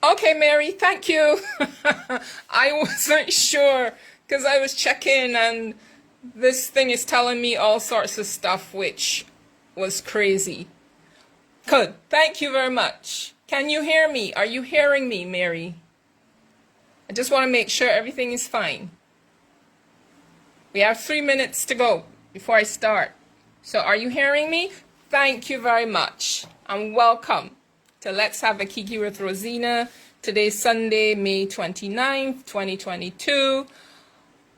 Okay, Mary, thank you. I wasn't sure because I was checking and this thing is telling me all sorts of stuff, which was crazy. Good. Thank you very much. Can you hear me? Are you hearing me, Mary? I just want to make sure everything is fine. We have 3 minutes to go before I start. So are you hearing me? Thank you very much. And welcome to Let's Have a Kiki with Rosina. Today's Sunday, May 29th, 2022.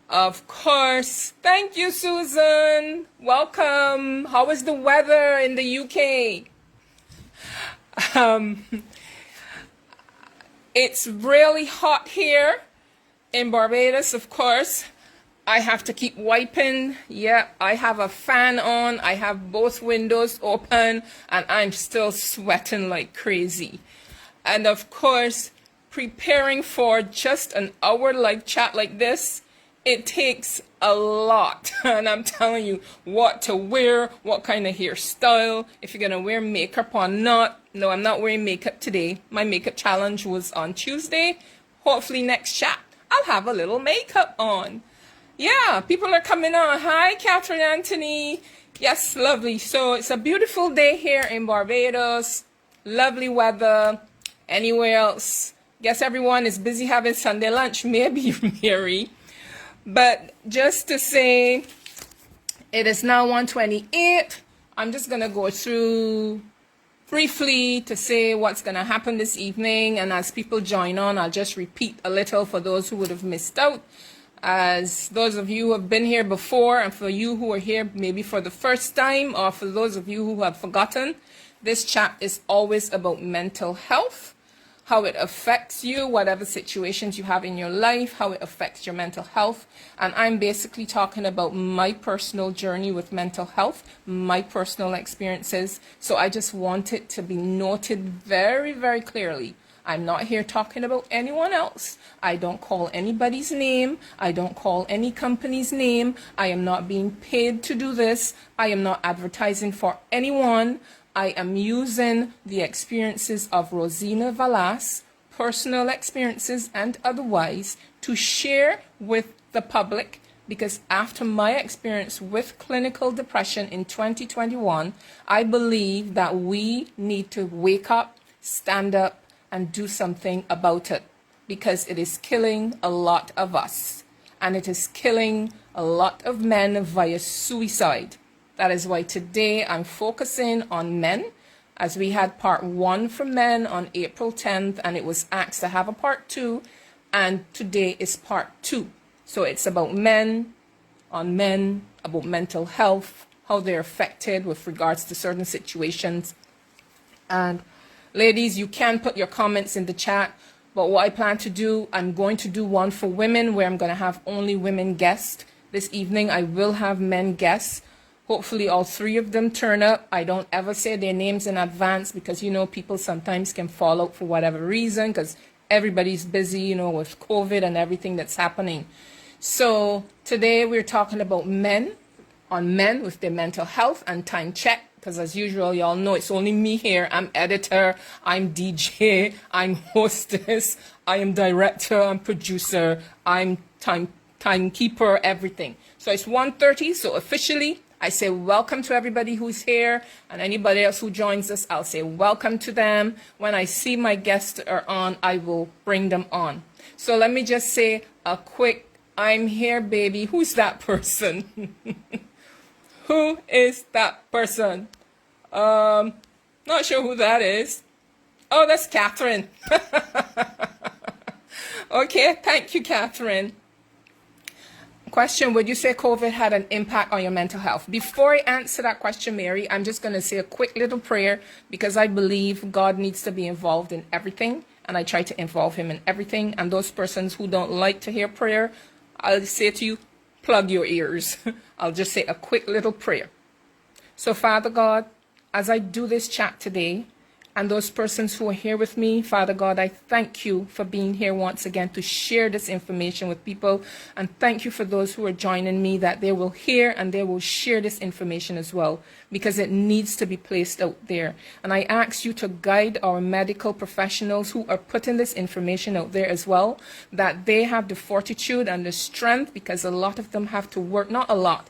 Of course. Thank you, Susan. Welcome. How is the weather in the UK? It's really hot here in Barbados, of course. I have to keep wiping. Yeah, I have a fan on. I have both windows open and I'm still sweating like crazy. And of course, preparing for just an hour live chat like this, it takes a lot. And I'm telling you what to wear, what kind of hairstyle, if you're going to wear makeup or not. No, I'm not wearing makeup today. My makeup challenge was on Tuesday. Hopefully next chat, I'll have a little makeup on. Yeah, people are coming on. Hi, Catherine Anthony. Yes, lovely. So it's a beautiful day here in Barbados. Lovely weather. Anywhere else? Guess everyone is busy having Sunday lunch. Maybe, Mary. But just to say, it is now 1:28. I'm just going to go through briefly to say what's going to happen this evening. And as people join on, I'll just repeat a little for those who would have missed out. As those of you who have been here before, and for you who are here maybe for the first time, or for those of you who have forgotten, this chat is always about mental health, how it affects you, whatever situations you have in your life, how it affects your mental health. And I'm basically talking about my personal journey with mental health, my personal experiences. So I just want it to be noted very, very clearly. I'm not here talking about anyone else. I don't call anybody's name. I don't call any company's name. I am not being paid to do this. I am not advertising for anyone. I am using the experiences of Rosina Valas, personal experiences and otherwise, to share with the public, because after my experience with clinical depression in 2021, I believe that we need to wake up, stand up, and do something about it, because it is killing a lot of us, and it is killing a lot of men via suicide. That is why today I'm focusing on men, as we had part 1 for men on April 10th, and it was asked to have a part 2, and today is part 2. So it's about men, on men, about mental health, how they're affected with regards to certain situations. And ladies, you can put your comments in the chat, but what I plan to do, I'm going to do one for women where I'm going to have only women guests. This evening I will have men guests. Hopefully all 3 of them turn up. I don't ever say their names in advance because, you know, people sometimes can fall out for whatever reason because everybody's busy, you know, with COVID and everything that's happening. So today we're talking about men, on men with their mental health and time check. Because as usual, y'all know it's only me here. I'm editor, I'm DJ, I'm hostess, I am director, I'm producer, I'm timekeeper, everything. So it's 1:30, so officially I say welcome to everybody who's here, and anybody else who joins us, I'll say welcome to them. When I see my guests are on, I will bring them on. So let me just say a quick, I'm here, baby. Who's that person? Who is that person? Not sure who that is. Oh, that's Catherine. Okay, thank you, Catherine. Question, would you say COVID had an impact on your mental health? Before I answer that question, Mary, I'm just going to say a quick little prayer because I believe God needs to be involved in everything, and I try to involve him in everything. And those persons who don't like to hear prayer, I'll say to you, plug your ears. I'll just say a quick little prayer. So Father God, as I do this chat today, And those persons who are here with me, Father God, I thank you for being here once again to share this information with people. And thank you for those who are joining me, that they will hear and they will share this information as well, because it needs to be placed out there. And I ask you to guide our medical professionals who are putting this information out there as well, that they have the fortitude and the strength, because a lot of them have to work, not a lot,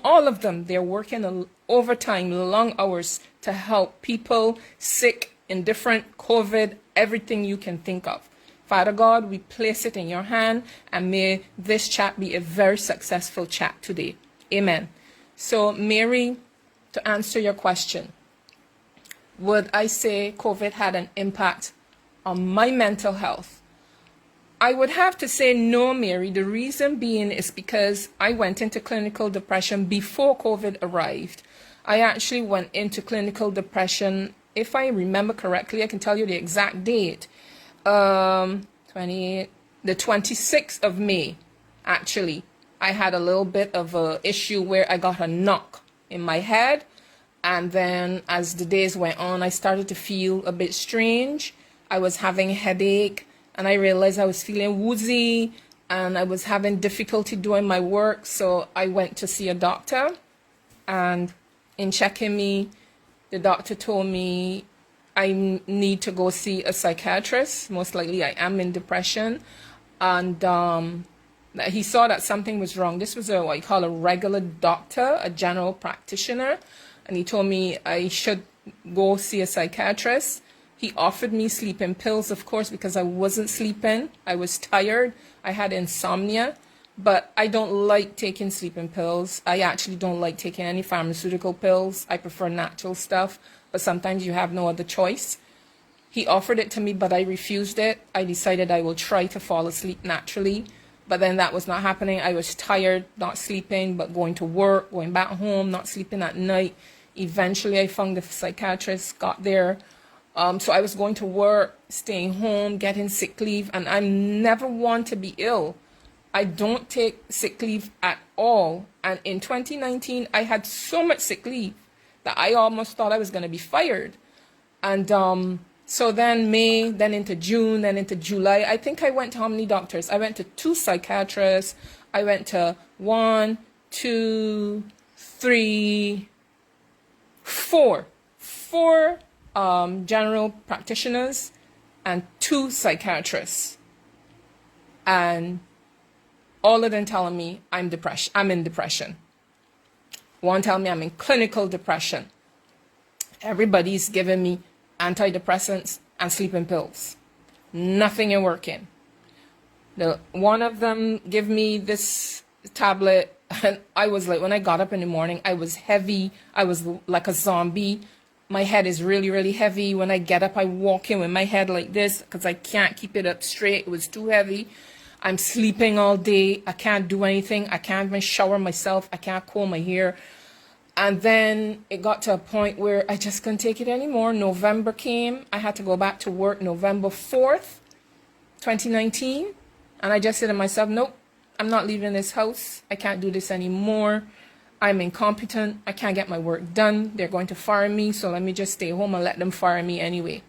all of them, they're working overtime, long hours to help people sick in different COVID, everything you can think of. Father God, we place it in your hand, and may this chat be a very successful chat today. Amen. So, Mary, to answer your question, would I say COVID had an impact on my mental health? I would have to say no, Mary. The reason being is because I went into clinical depression before COVID arrived. I actually went into clinical depression, if I remember correctly, I can tell you the exact date, the 26th of May, actually. I had a little bit of an issue where I got a knock in my head, and then as the days went on, I started to feel a bit strange. I was having a headache, and I realized I was feeling woozy, and I was having difficulty doing my work, so I went to see a doctor, and in checking me, the doctor told me I need to go see a psychiatrist. Most likely I am in depression, and that he saw that something was wrong. This was what you call a regular doctor, a general practitioner, and he told me I should go see a psychiatrist. He offered me sleeping pills, of course, because I wasn't sleeping. I was tired. I had insomnia, but I don't like taking sleeping pills. I actually don't like taking any pharmaceutical pills. I prefer natural stuff, but sometimes you have no other choice. He offered it to me, but I refused it. I decided I will try to fall asleep naturally, but then that was not happening. I was tired, not sleeping, but going to work, going back home, not sleeping at night. Eventually, I found the psychiatrist, got there. So I was going to work, staying home, getting sick leave, and I never want to be ill. I don't take sick leave at all. And in 2019, I had so much sick leave that I almost thought I was going to be fired. And so then May, then into June, then into July, I think I went to how many doctors? I went to 2 psychiatrists. I went to 1, 2, 3, 4. 4 general practitioners and 2 psychiatrists. And all of them telling me I'm in depression. One tell me I'm in clinical depression. Everybody's giving me antidepressants and sleeping pills. Nothing is working. One of them give me this tablet, and I was like, when I got up in the morning, I was heavy. I was like a zombie. My head is really, really heavy. When I get up, I walk in with my head like this because I can't keep it up straight. It was too heavy. I'm sleeping all day. I can't do anything. I can't even shower myself. I can't comb my hair. And then it got to a point where I just couldn't take it anymore. November came. I had to go back to work November 4th, 2019. And I just said to myself, nope, I'm not leaving this house. I can't do this anymore. I'm incompetent. I can't get my work done. They're going to fire me. So let me just stay home and let them fire me anyway.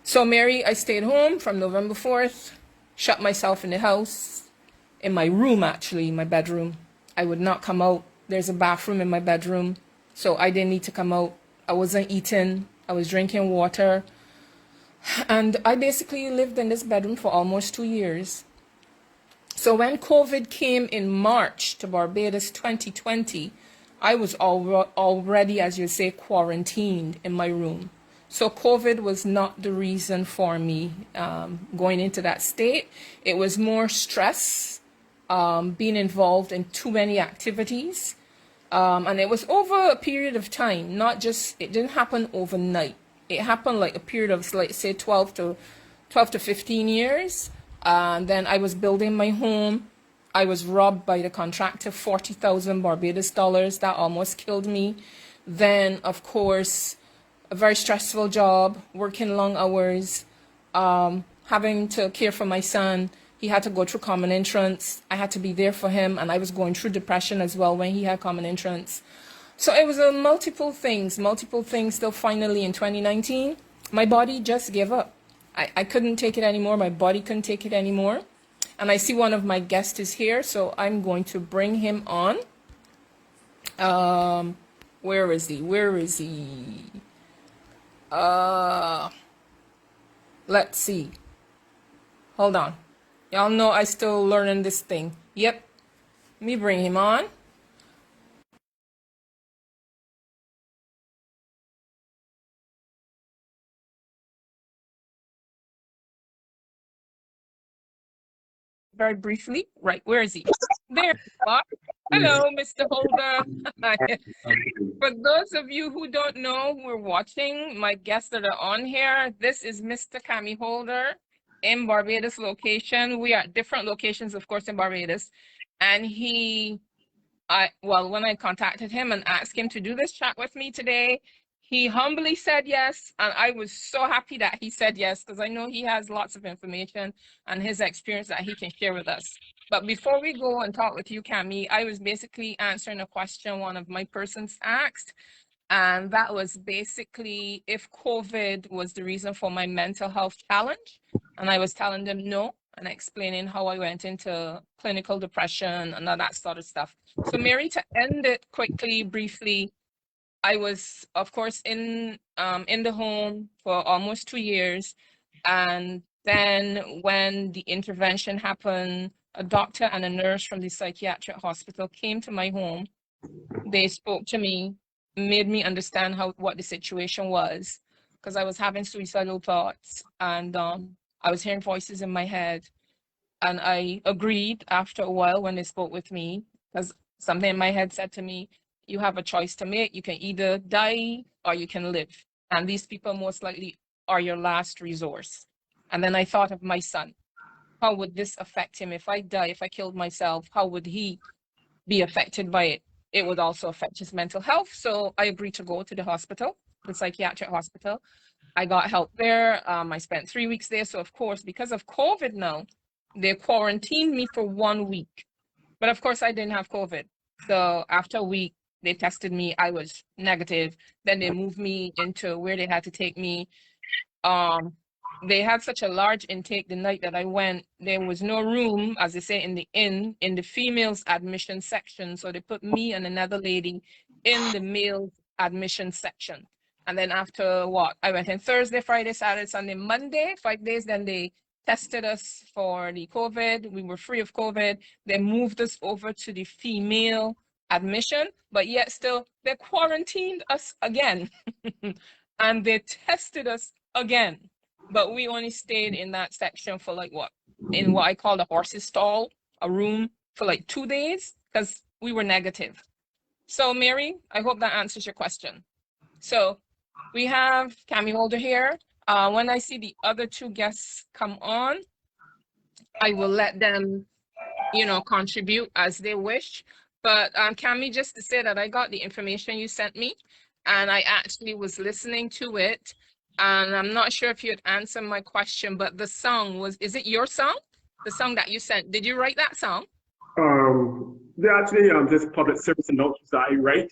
So Mary, I stayed home from November 4th. Shut myself in the house, in my room actually, my bedroom. I would not come out. There's a bathroom in my bedroom, so I didn't need to come out. I wasn't eating. I was drinking water. And I basically lived in this bedroom for almost 2 years. So when COVID came in March to Barbados 2020, I was already, as you say, quarantined in my room. So COVID was not the reason for me going into that state. It was more stress, being involved in too many activities. And it was over a period of time, not just, it didn't happen overnight. It happened like a period of, like, say, 12 to 15 years. And then I was building my home. I was robbed by the contractor, 40,000 Barbados dollars. That almost killed me. Then, of course, a very stressful job, working long hours, having to care for my son. He had to go through common entrance. I had to be there for him, and I was going through depression as well when he had common entrance. So it was multiple things, till finally in 2019, my body just gave up. I couldn't take it anymore. My body couldn't take it anymore. And I see one of my guests is here, so I'm going to bring him on. Where is he? Where is he? Let's see. Hold on. Y'all know I still learning this thing. Yep. Let me bring him on. Very briefly. Right, where is he? There you are. Hello, Mr. Holder. For those of you who don't know who are watching, my guests that are on here, this is Mr. Cami Holder in Barbados location. We are at different locations, of course, in Barbados. And when I contacted him and asked him to do this chat with me today, he humbly said yes. And I was so happy that he said yes, because I know he has lots of information and his experience that he can share with us. But before we go and talk with you, Cami, I was basically answering a question one of my persons asked. And that was basically if COVID was the reason for my mental health challenge. And I was telling them no, and explaining how I went into clinical depression and all that sort of stuff. So Mary, to end it quickly, briefly, I was, of course, in the home for almost 2 years. And then when the intervention happened, a doctor and a nurse from the psychiatric hospital came to my home. They spoke to me, made me understand what the situation was, because I was having suicidal thoughts, and I was hearing voices in my head. And I agreed after a while when they spoke with me, because something in my head said to me, you have a choice to make. You can either die or you can live. And these people most likely are your last resource. And then I thought of my son. How would this affect him? If I die, if I killed myself, how would he be affected by it? It would also affect his mental health. So I agreed to go to the hospital, the psychiatric hospital. I got help there. I spent 3 weeks there. So of course, because of COVID now, they quarantined me for 1 week. But of course, I didn't have COVID. So after a week, they tested me. I was negative. Then they moved me into where they had to take me. They had such a large intake the night that I went. There was no room, as they say, in the inn, in the females admission section. So they put me and another lady in the male admission section. And then after what? I went in Thursday, Friday, Saturday, Sunday, Monday, 5 days. Then they tested us for the COVID. We were free of COVID. They moved us over to the female admission, but yet still they quarantined us again. And they tested us again. But we only stayed in that section for like in what I call the horse's stall, a room for like 2 days, because we were negative. So Mary, I hope that answers your question. So we have Cami Holder here. When I see the other two guests come on, I will let them, contribute as they wish. But Cami, just to say that I got the information you sent me, and I actually was listening to it. And I'm not sure if you'd answer my question, but the song is it your song? The song that you sent, did you write that song? They're actually just public service announcements that I write.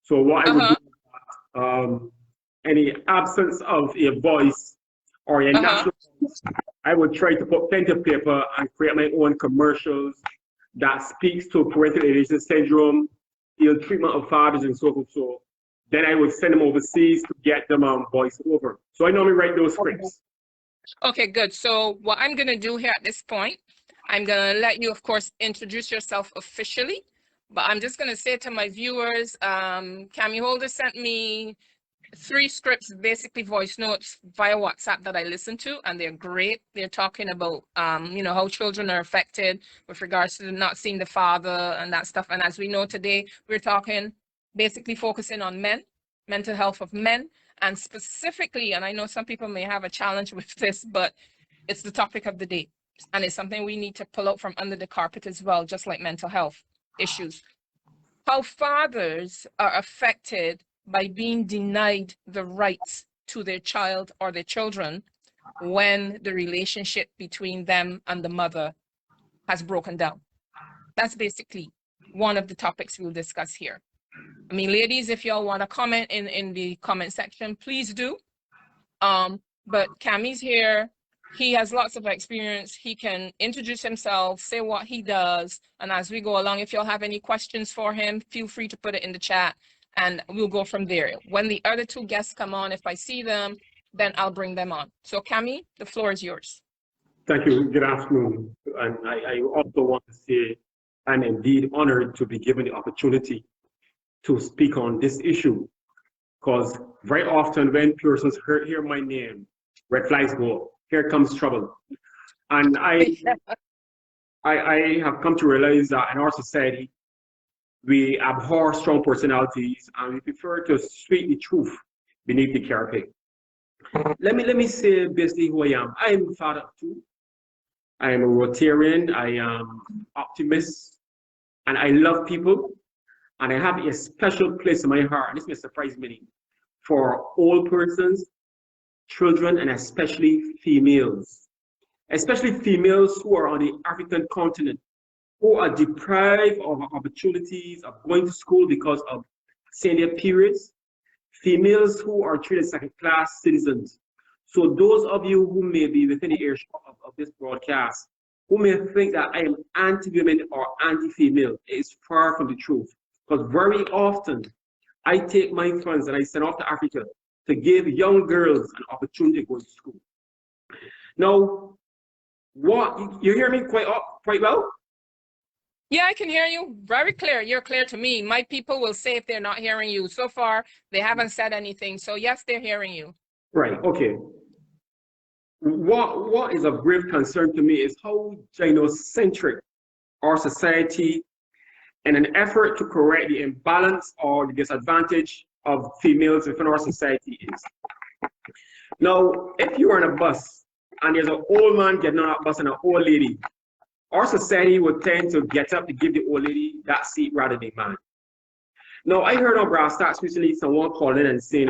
So what I would do, any absence of a voice or a natural voice, I would try to put pen to paper and create my own commercials that speaks to parental alienation syndrome, ill treatment of fathers, and so forth. So then I would send them overseas to get them voiced over. So I normally write those scripts. Okay, good. So what I'm going to do here at this point, I'm going to let you, of course, introduce yourself officially. But I'm just going to say to my viewers, Cami Holder sent me 3 scripts, basically voice notes via WhatsApp that I listen to, and they're great. They're talking about, how children are affected with regards to not seeing the father and that stuff. And as we know today, we're talking basically focusing on men, mental health of men, and specifically, and I know some people may have a challenge with this, but it's the topic of the day. And it's something we need to pull out from under the carpet as well, just like mental health issues. How fathers are affected by being denied the rights to their child or their children when the relationship between them and the mother has broken down. That's basically one of the topics we'll discuss here. I mean, ladies, if y'all want to comment in the comment section, please do. But Cammy's here. He has lots of experience. He can introduce himself, say what he does. And as we go along, if y'all have any questions for him, feel free to put it in the chat and we'll go from there. When the other two guests come on, if I see them, then I'll bring them on. So Cammy, the floor is yours. Thank you. Good afternoon. And I also want to say I'm indeed honored to be given the opportunity to speak on this issue, because very often when persons hear my name, red flags go, here comes trouble. And I have come to realize that in our society, we abhor strong personalities and we prefer to speak the truth beneath the carpet. Let me say basically who I am. I am a father of two. I am a Rotarian. I am optimist, and I love people. And I have a special place in my heart, and this may surprise many, for old persons, children, and especially females who are on the African continent, who are deprived of opportunities of going to school because of senior periods, females who are treated as second-class citizens. So those of you who may be within the earshot of this broadcast, who may think that I am anti-women or anti-female, it is far from the truth. Because very often, I take my funds and I send off to Africa to give young girls an opportunity to go to school. Now, you hear me quite well? Yeah, I can hear you very clear. You're clear to me. My people will say if they're not hearing you. So far, they haven't said anything. So yes, they're hearing you. Right, okay. What is of grave concern to me is how gynocentric our society, in an effort to correct the imbalance or the disadvantage of females within our society, is. Now, if you are on a bus and there's an old man getting on a bus and an old lady, our society would tend to get up to give the old lady that seat rather than man. Now, I heard on Brass Stacks recently someone calling and saying,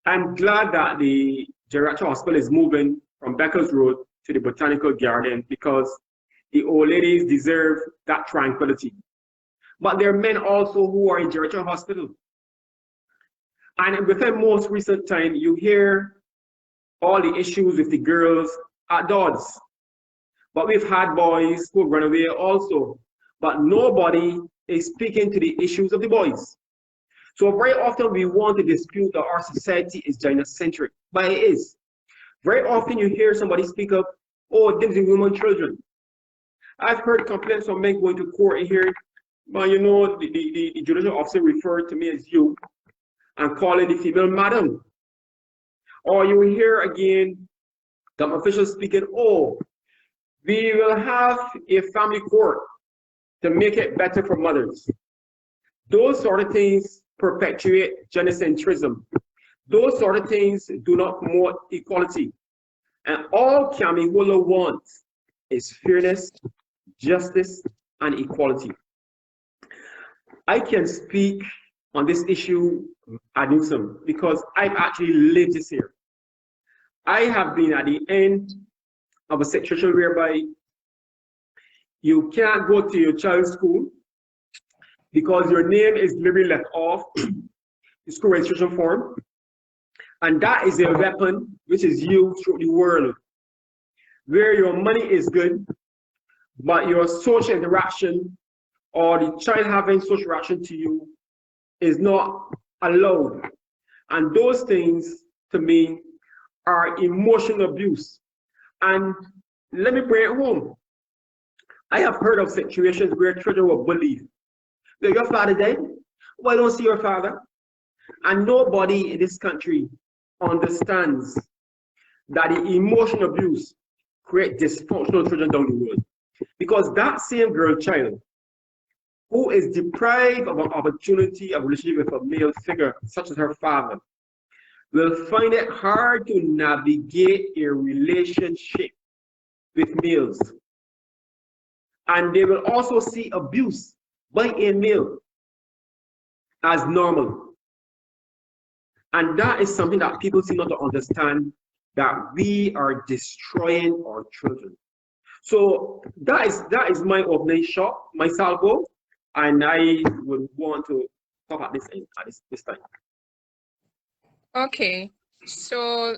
I'm glad that the geriatric hospital is moving from Beckers Road to the Botanical Garden because the old ladies deserve that tranquility. But there are men also who are in geriatric hospital. And within most recent time, you hear all the issues with the girls at Dodds. But we've had boys who run away also. But nobody is speaking to the issues of the boys. So very often we want to dispute that our society is gynocentric, but it is. Very often you hear somebody speak of, oh, these are women, children. I've heard complaints from men going to court and hearing, but the judicial officer referred to me as you and calling the female madam. Or you hear again some officials speaking, oh, we will have a family court to make it better for mothers. Those sort of things perpetuate gynocentrism. Those sort of things do not promote equality. And all Cammy Willow wants is fairness, justice, and equality. I can speak on this issue ad nauseam because I've actually lived this here. I have been at the end of a situation whereby you can't go to your child's school because your name is literally left off the school registration form. And that is a weapon which is used through the world, where your money is good, but your social interaction or the child having social interaction to you is not allowed. And those things, to me, are emotional abuse. And let me bring it home. I have heard of situations where children were bullied. Your father died? Why don't see your father? And nobody in this country understands that the emotional abuse creates dysfunctional children down the road. Because that same girl child who is deprived of an opportunity of relationship with a male figure, such as her father, will find it hard to navigate a relationship with males. And they will also see abuse by a male as normal. And that is something that people seem not to understand, that we are destroying our children. So that is my opening shot, my salvo. And I would want to talk at this time. Okay, so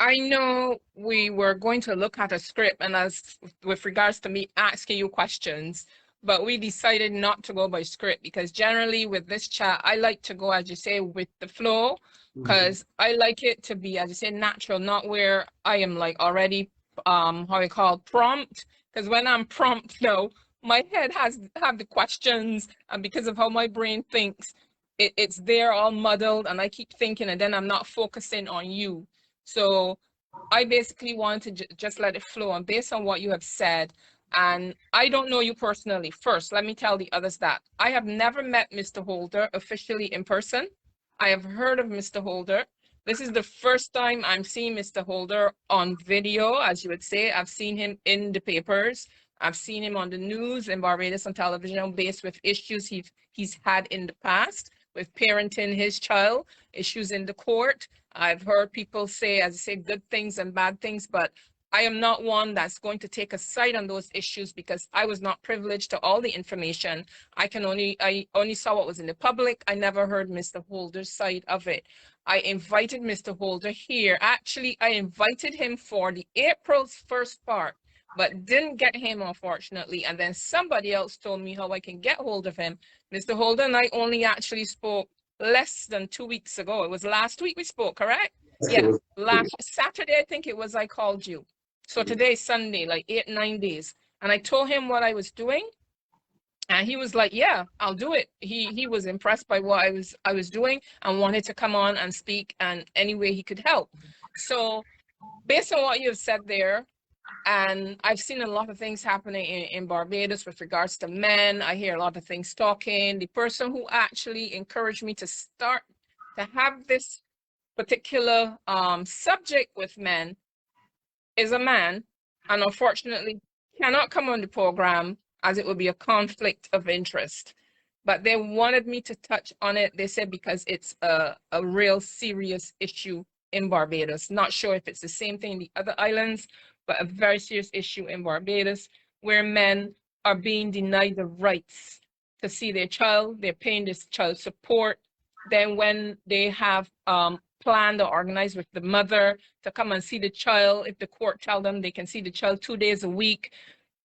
I know we were going to look at a script and as with regards to me asking you questions, but we decided not to go by script because generally with this chat, I like to go, as you say, with the flow because I like it to be, as you say, natural, not where I am like already, how I call prompt. Because when I'm prompt now, my head have the questions and because of how my brain thinks, it's there all muddled and I keep thinking and then I'm not focusing on you. So I basically want to just let it flow. And based on what you have said, and I don't know you personally. First, let me tell the others that I have never met Mr. Holder officially in person. I have heard of Mr. Holder. This is the first time I'm seeing Mr. Holder on video, as you would say. I've seen him in the papers. I've seen him on the news in Barbados on television based with issues he's had in the past with parenting his child, issues in the court. I've heard people say, as I say, good things and bad things, but I am not one that's going to take a side on those issues because I was not privileged to all the information. I only saw what was in the public. I never heard Mr. Holder's side of it. I invited Mr. Holder here. Actually, I invited him for the April's first part, but didn't get him, unfortunately. And then somebody else told me how I can get hold of him. Mr. Holder and I only actually spoke less than 2 weeks ago. It was last week we spoke, correct? Yeah, last Saturday, I think it was, I called you. So today's Sunday, like 8-9 days. And I told him what I was doing. And he was like, yeah, I'll do it. He was impressed by what I was doing and wanted to come on and speak and any way he could help. So based on what you've said there, and I've seen a lot of things happening in Barbados with regards to men. I hear a lot of things talking. The person who actually encouraged me to start to have this particular subject with men is a man, and unfortunately cannot come on the program as it would be a conflict of interest. But they wanted me to touch on it. They said because it's a real serious issue in Barbados. Not sure if it's the same thing in the other islands, but a very serious issue in Barbados where men are being denied the rights to see their child. They're paying this child support. Then when they have planned or organized with the mother to come and see the child, if the court tell them they can see the child 2 days a week,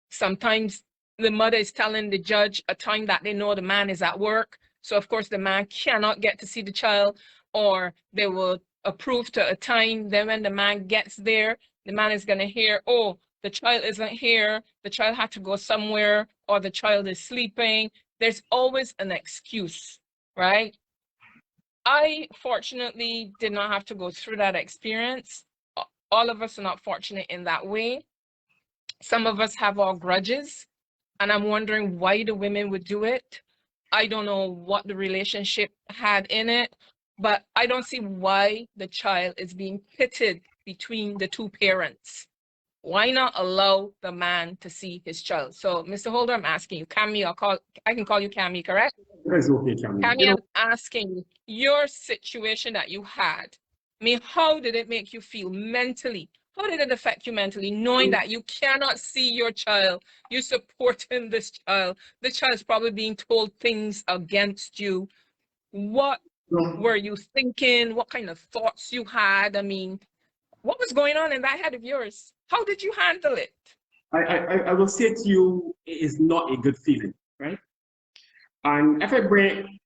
sometimes the mother is telling the judge a time that they know the man is at work. So of course the man cannot get to see the child, or they will approve to a time. Then when the man gets there, the man is going to hear, oh, the child isn't here, the child had to go somewhere, or the child is sleeping. There's always an excuse, right? I fortunately did not have to go through that experience. All of us are not fortunate in that way. Some of us have our grudges, and I'm wondering why the women would do it. I don't know what the relationship had in it, but I don't see why the child is being pitted between the two parents. Why not allow the man to see his child? So, Mr. Holder, I'm asking you, Cammy, I can call you Cammy, correct? That's okay, Cammy. Cammy, I'm asking your situation that you had. I mean, how did it make you feel mentally? How did it affect you mentally, knowing that you cannot see your child, you're supporting this child, the child's probably being told things against you? What were you thinking? What kind of thoughts you had? I mean, what was going on in that head of yours? How did you handle it? I will say to you, it is not a good feeling, right? And if I bring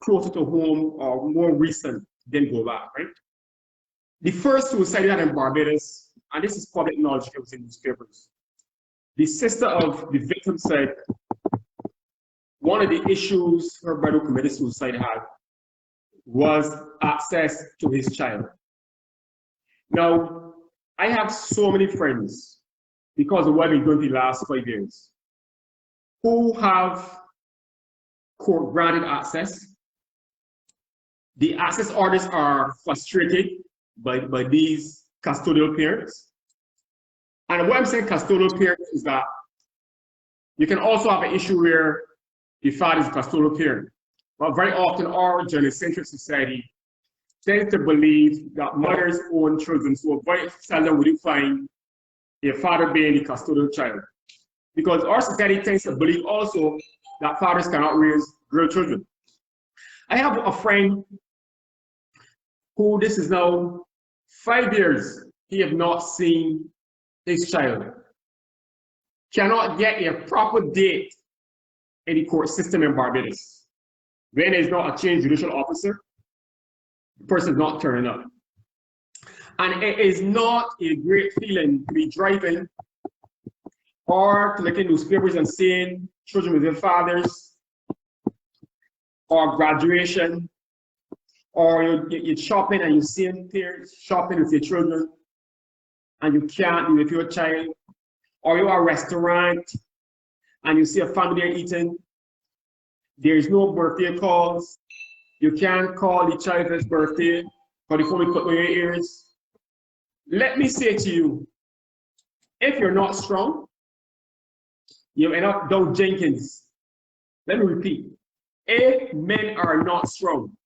closer to home or more recent, then go back, right? The first suicide that in Barbados, and this is public knowledge, it was in newspapers. The sister of the victim said one of the issues her brother who committed suicide had was access to his child. Now, I have so many friends, because of what I've been doing the last 5 years, who have court granted access. The access orders are frustrated by these custodial parents. And what I'm saying custodial parents is that you can also have an issue where the father is a custodial parent. But very often our gender-centric society tends to believe that mothers own children, so very seldom would you find a father being the custodial child. Because our society tends to believe also that fathers cannot raise girl children. I have a friend who this is now 5 years, he have not seen his child. Cannot get a proper date in the court system in Barbados. When there's not a changed judicial officer, the person is not turning up. And it is not a great feeling to be driving or to look in newspapers and seeing children with their fathers, or graduation, or you're shopping and you're seeing parents shopping with your children and you can't be with your child, or you're at a restaurant and you see a family there eating, there is no birthday calls, you can't call the child for his birthday because the phone will put on your ears. Let me say to you, if you're not strong, you end up down Jenkins. Let me repeat. If men are not strong,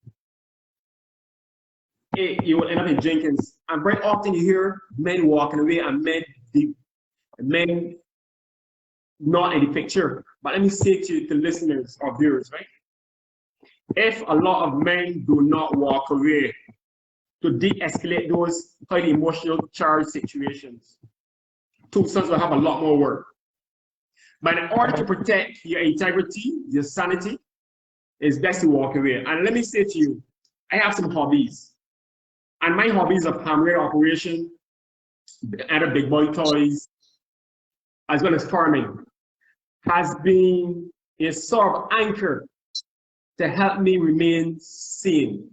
you will end up in Jenkins. And very often you hear men walking away and men not in the picture. But let me say to listeners or viewers, right? If a lot of men do not walk away to de-escalate those highly emotional charged situations, two sons will have a lot more work. But in order to protect your integrity, your sanity, it's best to walk away. And let me say to you, I have some hobbies. And my hobbies of hammer operation, other big boy toys, as well as farming, has been a sort of anchor to help me remain sane.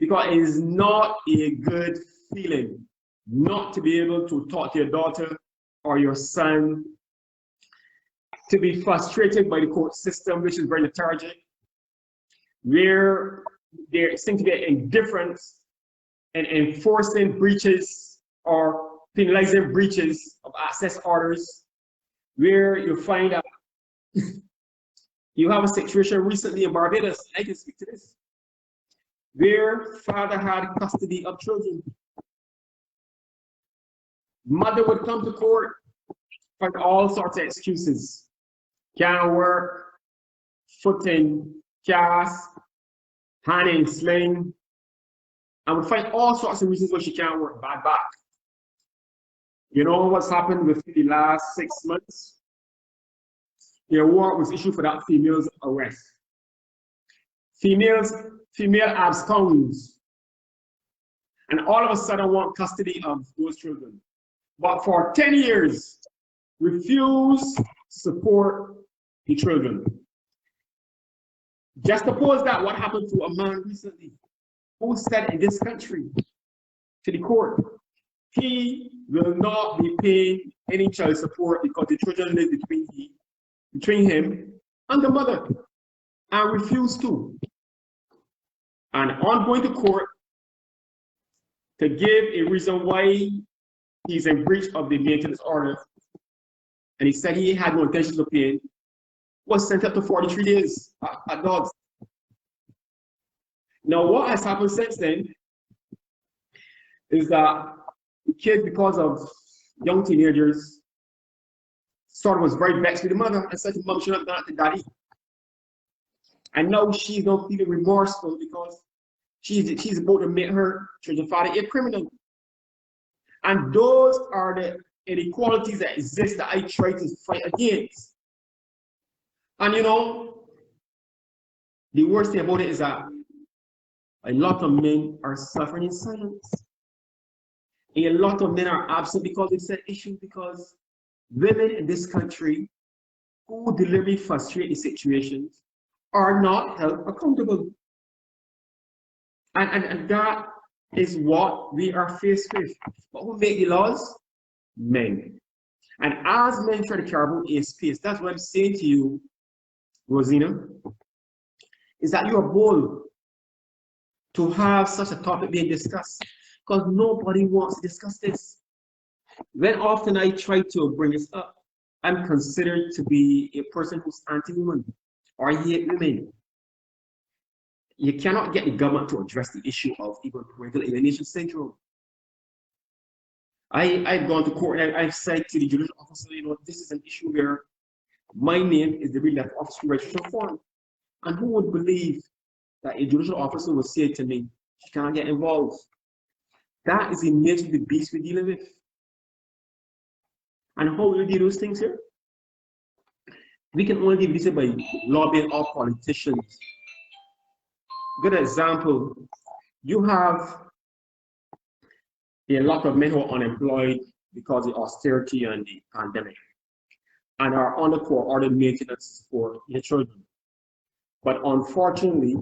Because it is not a good feeling not to be able to talk to your daughter or your son, to be frustrated by the court system, which is very lethargic, where there seems to be indifference in enforcing breaches or penalizing breaches of access orders, where you find out you have a situation recently in Barbados, I can speak to this, where father had custody of children. Mother would come to court, find all sorts of excuses. Can't work, foot in cast, hand in sling, and would find all sorts of reasons why she can't work. Bad back. You know what's happened within the last 6 months? A warrant was issued for that female's arrest. Female absconds, and all of a sudden want custody of those children. But for 10 years, refuse to support the children. Just suppose that what happened to a man recently who said in this country to the court, he will not be paying any child support because the children live between him and the mother, and refused to. And on going to court to give a reason why he's in breach of the maintenance order, and he said he had no intention of paying, was sent up to 43 days at dogs. Now, what has happened since then is that the kid, because of young teenagers, sort of was very vexed with the mother and said to mom, she not done it to daddy. And now she's not feeling remorseful because she's about to make her children father a criminal. And those are the inequalities that exist that I try to fight against. And you know, the worst thing about it is that a lot of men are suffering in silence. A lot of men are absent because it's an issue, because women in this country who deliberately frustrate the situations are not held accountable. And that is what we are faced with. But who make the laws? Men. And as men try to carry out a space, that's what I'm saying to you, Rosina, is that you are bold to have such a topic being discussed, because nobody wants to discuss this. When often I try to bring this up, I'm considered to be a person who's anti-woman or hate women. You cannot get the government to address the issue of even parental alienation syndrome. I've gone to court and I've said to the judicial officer, you know, this is an issue where My name is the left officer registration form. And who would believe that a judicial officer would say to me, she cannot get involved? That is the nature of the beast we're dealing with. And how will we do those things here? We can only do this by lobbying our politicians. Good example, you have a lot of men who are unemployed because of austerity and the pandemic and are on the court-ordered maintenance for their children. But unfortunately,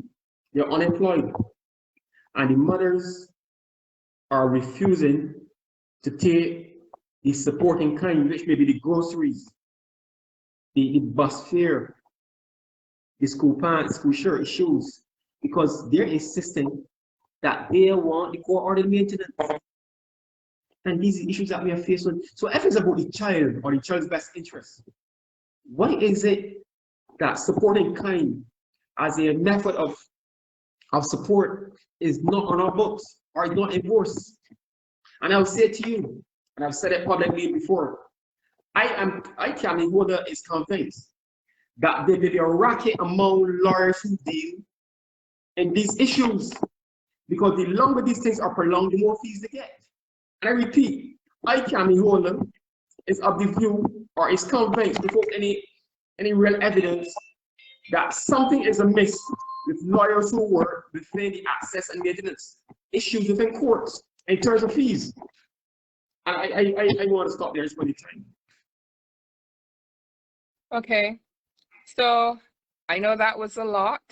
they're unemployed and the mothers are refusing to take the supporting kind, which may be the groceries, the bus fare, the school pants, school shirt, shoes, because they're insisting that they want the court-ordered maintenance. And these are issues that we are facing. So if it's about the child or the child's best interest, why is it that supporting kind as a method of support is not on our books or is not enforced? And I'll say to you, and I've said it publicly before, I can be who is convinced that there may be a racket among lawyers who deal in these issues, because the longer these things are prolonged, the more fees they get. And I repeat, I can be holder is of the view or is convinced without any real evidence that something is amiss with lawyers who work within the access and maintenance issues within courts in terms of fees. And I want to stop there just one time. Okay, so I know that was a lot,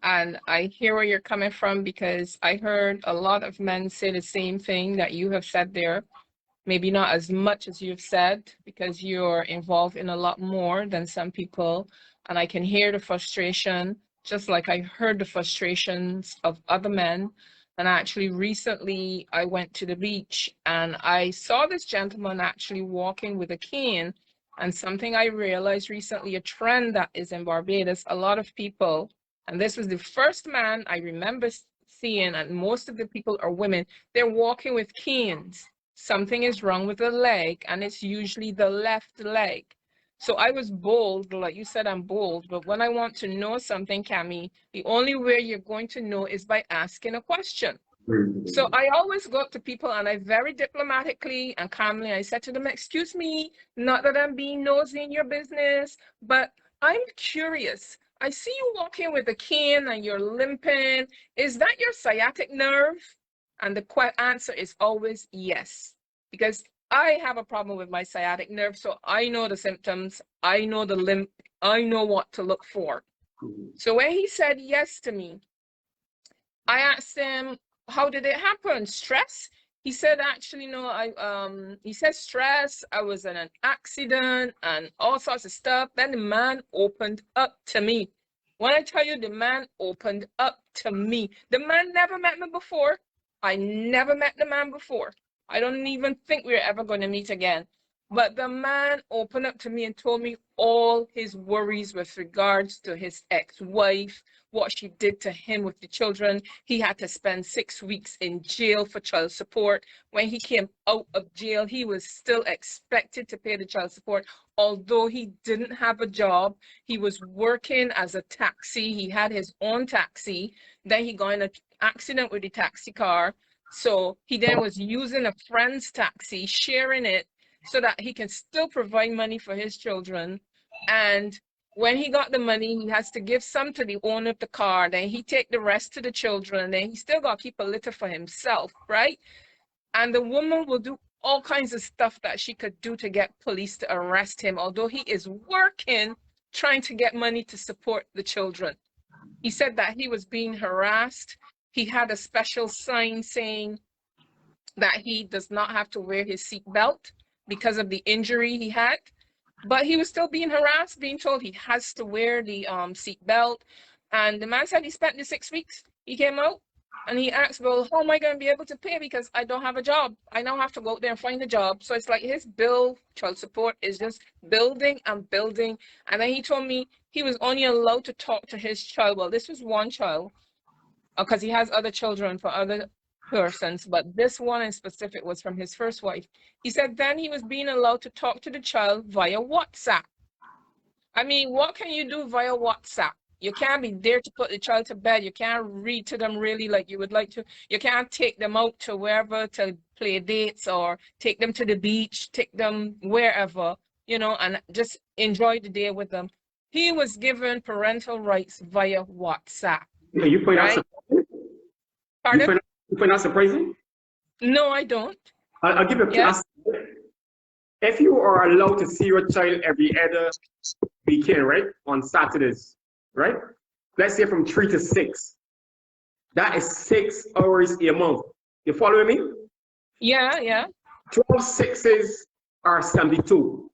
and I hear where you're coming from, because I heard a lot of men say the same thing that you have said there. Maybe not as much as you've said, because you're involved in a lot more than some people. And I can hear the frustration, just like I heard the frustrations of other men. And actually, recently, I went to the beach and I saw this gentleman actually walking with a cane. And something I realized recently, a trend that is in Barbados, a lot of people, and this was the first man I remember seeing, and most of the people are women, they're walking with canes. Something is wrong with the leg, and it's usually the left leg. So I was bold, like you said, I'm bold, but when I want to know something, Cami, the only way you're going to know is by asking a question. So I always go up to people and I very diplomatically and calmly, I said to them, excuse me, not that I'm being nosy in your business, but I'm curious. I see you walking with a cane and you're limping. Is that your sciatic nerve? And the answer is always yes, because I have a problem with my sciatic nerve. So I know the symptoms, I know the limp, I know what to look for. So when he said yes to me, I asked him, how did it happen? Stress? He said, actually, no, he said stress, I was in an accident and all sorts of stuff. Then the man opened up to me. When I tell you the man opened up to me, the man never met me before. I never met the man before. I don't even think we're ever going to meet again. But the man opened up to me and told me all his worries with regards to his ex-wife, what she did to him with the children. He had to spend 6 weeks in jail for child support. When he came out of jail, he was still expected to pay the child support. Although he didn't have a job, he was working as a taxi. He had his own taxi. Then he got in an accident with the taxi car. So he then was using a friend's taxi, sharing it, so that he can still provide money for his children. And when he got the money, he has to give some to the owner of the car. Then he take the rest to the children. Then he still got to keep a little for himself, right? And the woman will do all kinds of stuff that she could do to get police to arrest him, although he is working, trying to get money to support the children. He said that he was being harassed. He had a special sign saying that he does not have to wear his seatbelt because of the injury he had. But he was still being harassed, being told he has to wear the seatbelt. And the man said he spent the 6 weeks. He came out and he asked, well, how am I going to be able to pay? Because I don't have a job. I now have to go out there and find a job. So it's like his bill, child support, is just building and building. And then he told me he was only allowed to talk to his child. Well, this was one child, because he has other children for other persons, but this one in specific was from his first wife. He said then he was being allowed to talk to the child via WhatsApp. I mean, what can you do via WhatsApp? You can't be there to put the child to bed. You can't read to them really like you would like to. You can't take them out to wherever to play dates or take them to the beach, take them wherever, you know, and just enjoy the day with them. He was given parental rights via WhatsApp, Yeah, you find that right? surprising? You Pardon? find you find that surprising? No, I don't. I'll give you a Yeah? class. If you are allowed to see your child every other weekend, right, on Saturdays, right? Let's say from 3 to 6. That is 6 hours a month. You following me? Yeah, yeah. 12 sixes are 72.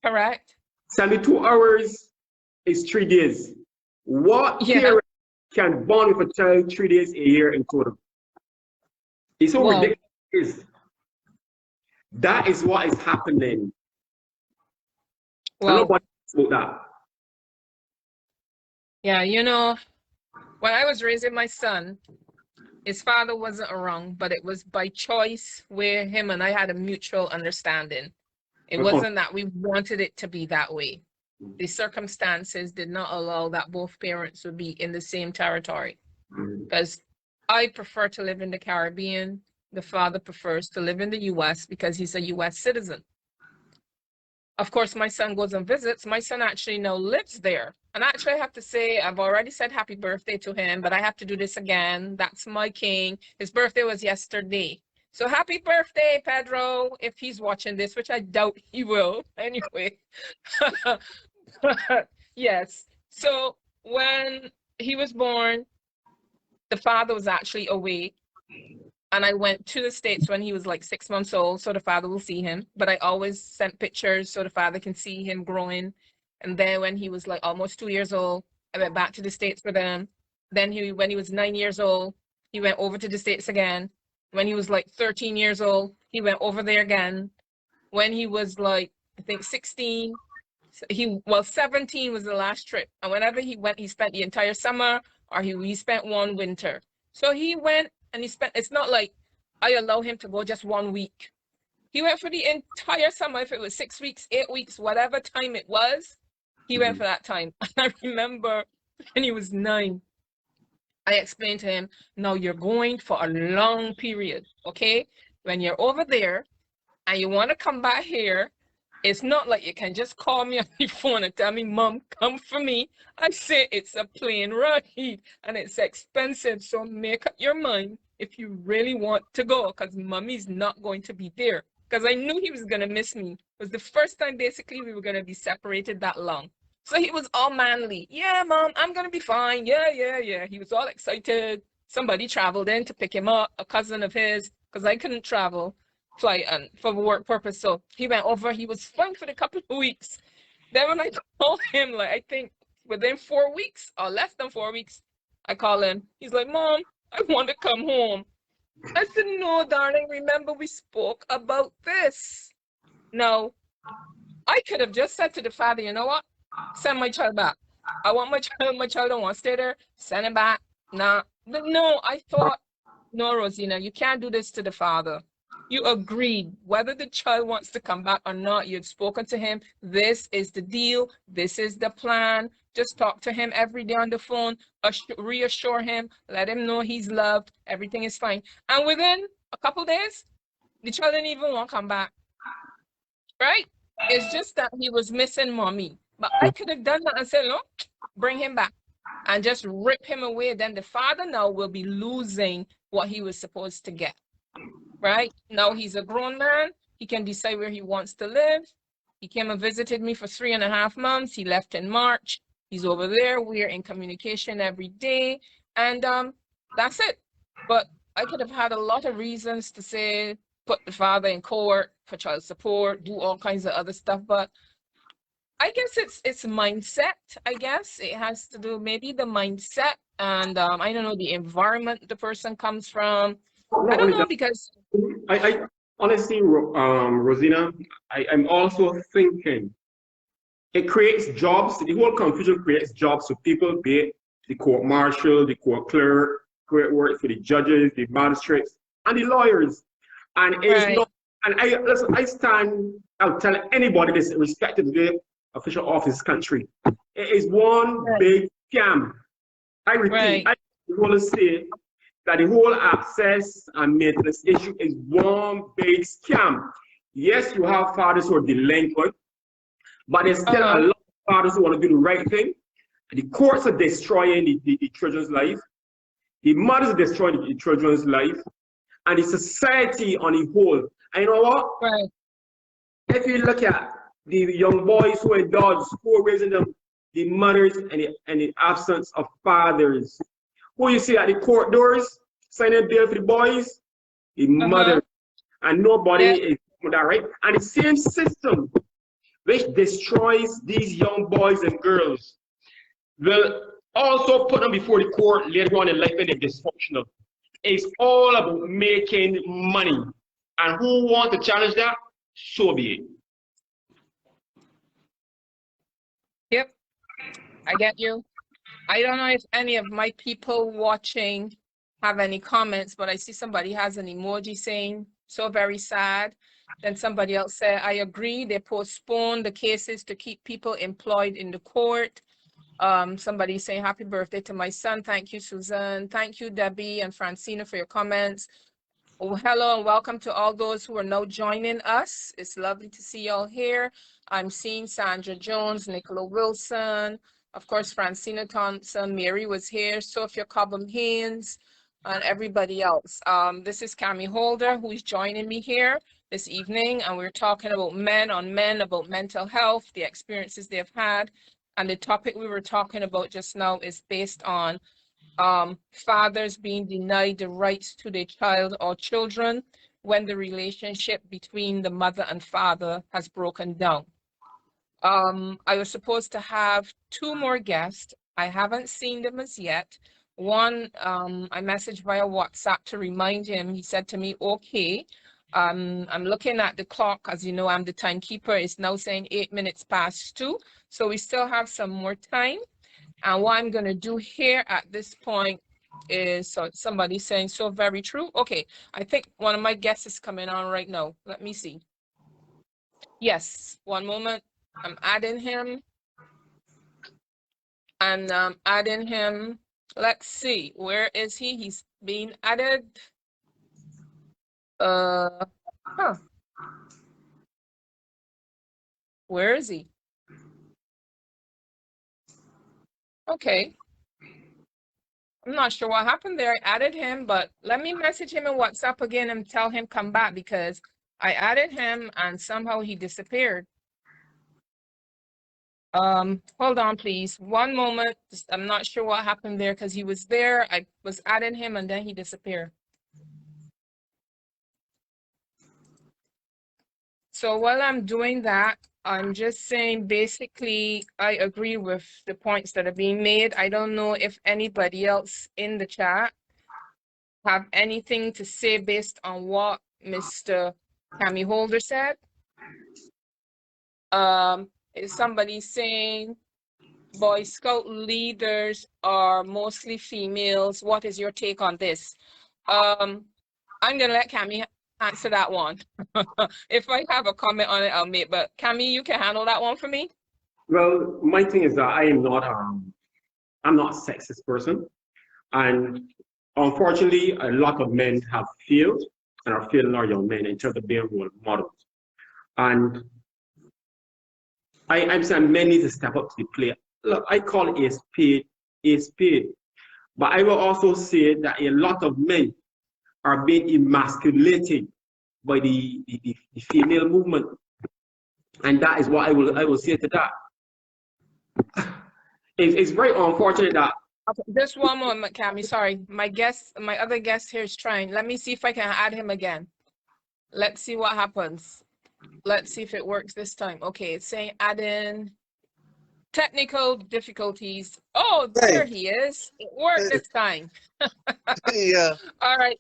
Correct. 72 hours is 3 days. What Yeah. parent can bond with a child 3 days a year in total? It's so Wow. ridiculous. That is what is happening. And Well, nobody talks about that. yeah, you know, when I was raising my son, his father wasn't around, but it was by choice where him and I had a mutual understanding. It wasn't that we wanted it to be that way. The circumstances did not allow that both parents would be in the same territory. Because I prefer to live in the Caribbean. The father prefers to live in the US because he's a US citizen. Of course, my son goes and visits. My son actually now lives there. And actually, I have to say, I've already said happy birthday to him, but I have to do this again. That's my king. His birthday was yesterday. So happy birthday, Pedro, if he's watching this, which I doubt he will anyway. Yes. So when he was born, the father was actually away. And I went to the States when he was like 6 months old, so the father will see him. But I always sent pictures so the father can see him growing. And then when he was like almost 2 years old, I went back to the States for them. Then when he was 9 years old, he went over to the States again. When he was like 13 years old, he went over there again. When he was like, I think 16, 17 was the last trip. And whenever he went, he spent the entire summer or he spent one winter. So he went and he spent, it's not like I allow him to go just 1 week. He went for the entire summer. If it was 6 weeks, 8 weeks, whatever time it was, he went for that time. And I remember when he was 9, I explained to him, now you're going for a long period, okay? When you're over there and you want to come back here, it's not like you can just call me on the phone and tell me, Mom, come for me. I say it's a plane ride and it's expensive. So make up your mind if you really want to go, because Mommy's not going to be there. Because I knew he was going to miss me. It was the first time basically we were going to be separated that long. So he was all manly. Yeah, Mom, I'm going to be fine. Yeah, yeah, yeah. He was all excited. Somebody traveled in to pick him up, a cousin of his, because I couldn't travel flight and for work purpose. So he went over, he was fine for a couple of weeks. Then when I told him, like I think within 4 weeks or less than 4 weeks, I call him. He's like, Mom, I want to come home. I said, no, darling, remember we spoke about this. No, I could have just said to the father, you know what? Send my child back. I want my child don't want to stay there, send him back. Nah. But no, I thought, no, Rosina, you can't do this to the father. You agreed whether the child wants to come back or not. You've spoken to him. This is the deal. This is the plan. Just talk to him every day on the phone. Reassure him. Let him know he's loved. Everything is fine. And within a couple days, the child didn't even want to come back. Right? It's just that he was missing Mommy. But I could have done that and said, no, bring him back and just rip him away. Then the father now will be losing what he was supposed to get. Right? Now he's a grown man. He can decide where he wants to live. He came and visited me for 3.5 months. He left in March. He's over there. We're in communication every day. And that's it. But I could have had a lot of reasons to say, put the father in court for child support, do all kinds of other stuff. But I guess it's mindset. I guess it has to do maybe the mindset and I don't know, the environment the person comes from. I Not don't only know that, because I honestly, Rosina, I'm also thinking it creates jobs. The whole confusion creates jobs for people, be it the court marshal, the court clerk, create work for the judges, the magistrates, and the lawyers. And it's right. not. And listen, I stand. I'll tell anybody this, irrespective of it. official office country. It is one big scam. I repeat, I want to say that the whole access and maintenance issue is one big scam. Yes, you have fathers who are delinquent, but there's still a lot of fathers who want to do the right thing. The courts are destroying the children's life. The mothers are destroying the children's life. And the society on the whole. And you know what? Right. If you look at the young boys who indulge, who are raising them, the mothers and the absence of fathers, who you see at the court doors, signing bail for the boys, the mother, and nobody is doing that, right? And the same system which destroys these young boys and girls will also put them before the court later on in life when they're dysfunctional. It's all about making money. And who wants to challenge that? So be it. Yep, I get you. I don't know if any of my people watching have any comments, but I see somebody has an emoji saying, so very sad. Then somebody else said, I agree, they postponed the cases to keep people employed in the court. Somebody saying, happy birthday to my son. Thank you, Susan. Thank you, Debbie and Francina, for your comments. Oh, hello and welcome to all those who are now joining us. It's lovely to see y'all here. I'm seeing Sandra Jones, Nicola Wilson, of course, Francina Thompson, Mary was here, Sophia Cobham Haynes, and everybody else. This is Cami Holder, who is joining me here this evening, and we're talking about men on men, about mental health, the experiences they've had. And the topic we were talking about just now is based on fathers being denied the rights to their child or children when the relationship between the mother and father has broken down. I was supposed to have 2 more guests. I haven't seen them as yet. One, I messaged via WhatsApp to remind him. He said to me, okay. I'm looking at the clock. As you know, I'm the timekeeper. It's now saying 8 minutes past 2. So we still have some more time. And what I'm going to do here at this point is, so somebody saying, so very true. Okay, I think one of my guests is coming on right now. Let me see. Yes, one moment. I'm adding him. And adding him. Let's see, where is he? He's being added. Where is he? Okay. I'm not sure what happened there. I added him, but let me message him in WhatsApp again and tell him come back, because I added him and somehow he disappeared. Hold on, please. One moment. I'm not sure what happened there because he was there. I was adding him and then he disappeared. So while I'm doing that, I'm just saying, basically, I agree with the points that are being made. I don't know if anybody else in the chat have anything to say based on what Mr. Cami Holder said. Is somebody saying Boy Scout leaders are mostly females? What is your take on this? I'm gonna let Cami answer that one. If I have a comment on it, I'll make, but Cami, you can handle that one for me? Well, my thing is that I'm not a sexist person. And unfortunately, a lot of men have failed and are failing our young men in terms of being role models. And I'm saying men need to step up to the plate. Look, I call it a spade. But I will also say that a lot of men are being emasculated by the female movement. And that is what I will say to that. It's very unfortunate that. Okay, just one moment, Cami. Sorry, my other guest here is trying. Let me see if I can add him again. Let's see what happens. Let's see if it works this time. Okay, it's saying add in technical difficulties. Oh, there he is. It worked this time. Yeah. All right.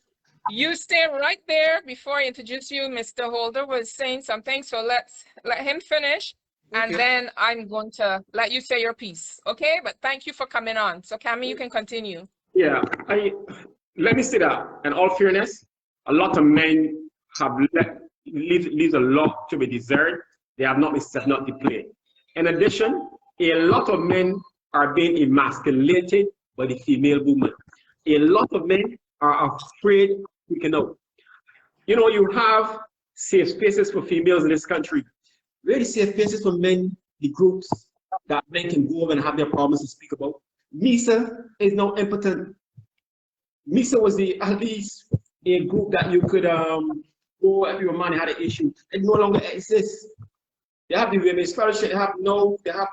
You stay right there before I introduce you. Mr. Holder was saying something, so let's let him finish. And then I'm going to let you say your piece, okay? But thank you for coming on. So, Cami, you can continue. Yeah, let me say that, in all fairness, a lot of men have leaves a lot to be desired. They have not been stepping up the play. In addition, a lot of men are being emasculated by the female woman. A lot of men are afraid of speaking out. You know, you have safe spaces for females in this country. Really safe spaces for men, the groups that men can go over and have their problems to speak about. MISA is now impotent. MISA was at least a group that you could go if your man had an issue. It no longer exists. They have the Women's Fellowship, they have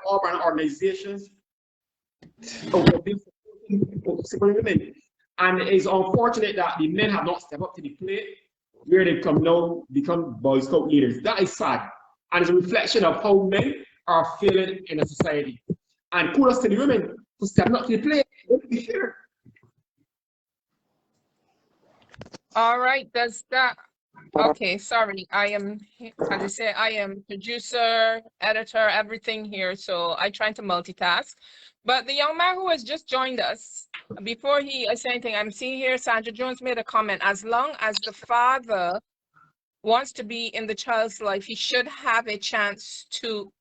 all kind of organizations supporting women. And it's unfortunate that the men have not stepped up to the plate where they become Boy Scout leaders. That is sad. And it's a reflection of how men are feeling in a society. And kudos to the women for stepping up to the plate. Let's be fair. All right, does that, okay, sorry, I am, as I say, I am producer, editor, everything here, so I try to multitask. But the young man who has just joined us, before he says anything, I'm seeing here, Sandra Jones made a comment, as long as the father wants to be in the child's life, he should have a chance to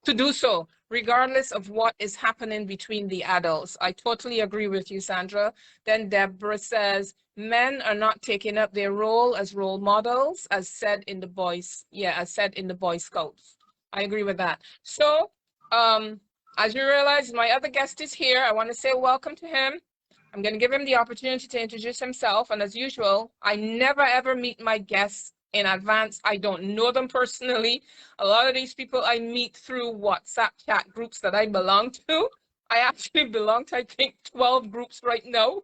do so, regardless of what is happening between the adults. I totally agree with you, Sandra. Then Deborah says, men are not taking up their role as role models, as said in the Boy Scouts. I agree with that. So, as you realize, my other guest is here. I want to say welcome to him. I'm going to give him the opportunity to introduce himself. And as usual, I never ever meet my guests in advance. I don't know them personally. A lot of these people I meet through WhatsApp chat groups that I belong to. I actually belong to, I think, 12 groups right now.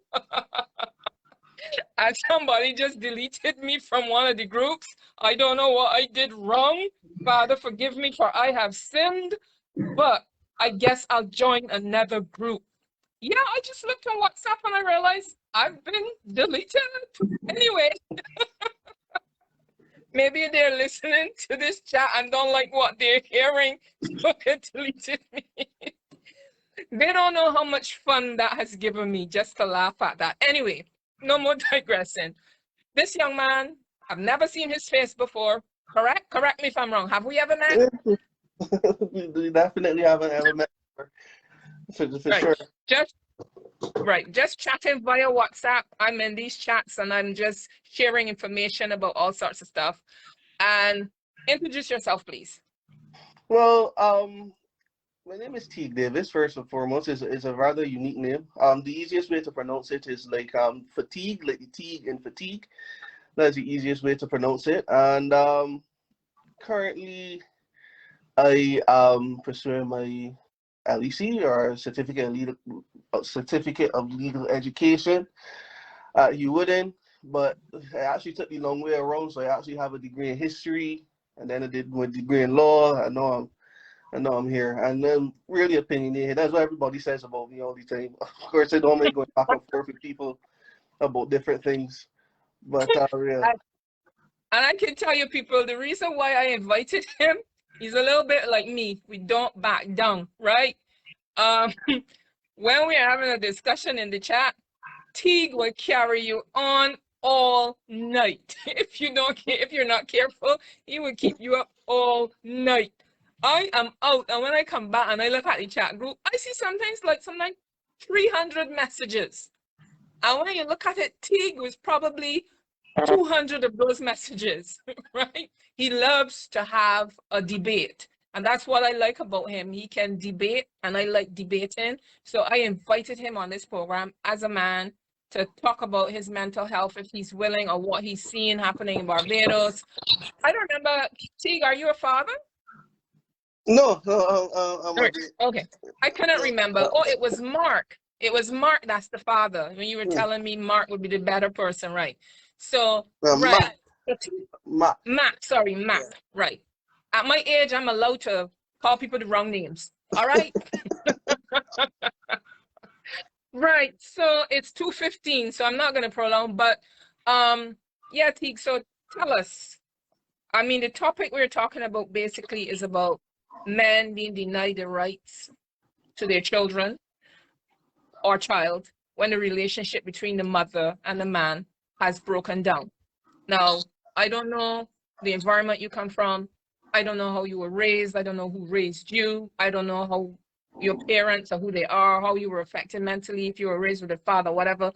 And somebody just deleted me from one of the groups. I don't know what I did wrong. Father, forgive me, for I have sinned. But I guess I'll join another group. Yeah, I just looked on WhatsApp and I realized I've been deleted. Anyway. Maybe they're listening to this chat and don't like what they're hearing, so they deleted me. They don't know how much fun that has given me just to laugh at that. Anyway, no more digressing. This young man, I've never seen his face before. Correct? Correct me if I'm wrong. Have we ever met? We definitely haven't ever met for right. sure. Just chatting via WhatsApp. I'm in these chats and I'm just sharing information about all sorts of stuff. And introduce yourself, please. Well, my name is Teague Davis. First and foremost, is a rather unique name. The easiest way to pronounce it is like fatigue, like the Teague and fatigue. That's the easiest way to pronounce it. And currently, I am pursuing my LEC, or certificate of legal education at UWooden, but I actually took the long way around. So I actually have a degree in history, and then I did my degree in law. I know I'm here, and then really opinionated. That's what everybody says about me all the time. Of course, I don't like going back and forth with people about different things, but yeah. And I can tell you, people, the reason why I invited him, he's a little bit like me. We don't back down, right? When we're having a discussion in the chat, Teague will carry you on all night. If you're not careful, he will keep you up all night. I am out, and when I come back and I look at the chat group, I see sometimes 300 messages. And when you look at it, Teague was probably 200 of those messages, right? He loves to have a debate. And that's what I like about him. He can debate, and I like debating. So I invited him on this program as a man to talk about his mental health, if he's willing, or what he's seeing happening in Barbados. I don't remember, Teague, are you a father? No, okay. I couldn't remember. Oh, it was Mark. It was Mark that's the father. When you were telling me Mark would be the better person, right? So, right. Matt, Yeah. right. At my age, I'm allowed to call people the wrong names. All right? Right. So it's 2:15, so I'm not going to prolong. But yeah, Teague, so tell us. I mean, the topic we're talking about basically is about men being denied the rights to their children or child when the relationship between the mother and the man has broken down. Now, I don't know the environment you come from. I don't know how you were raised. I don't know who raised you. I don't know how your parents or who they are, how you were affected mentally, if you were raised with a father, whatever.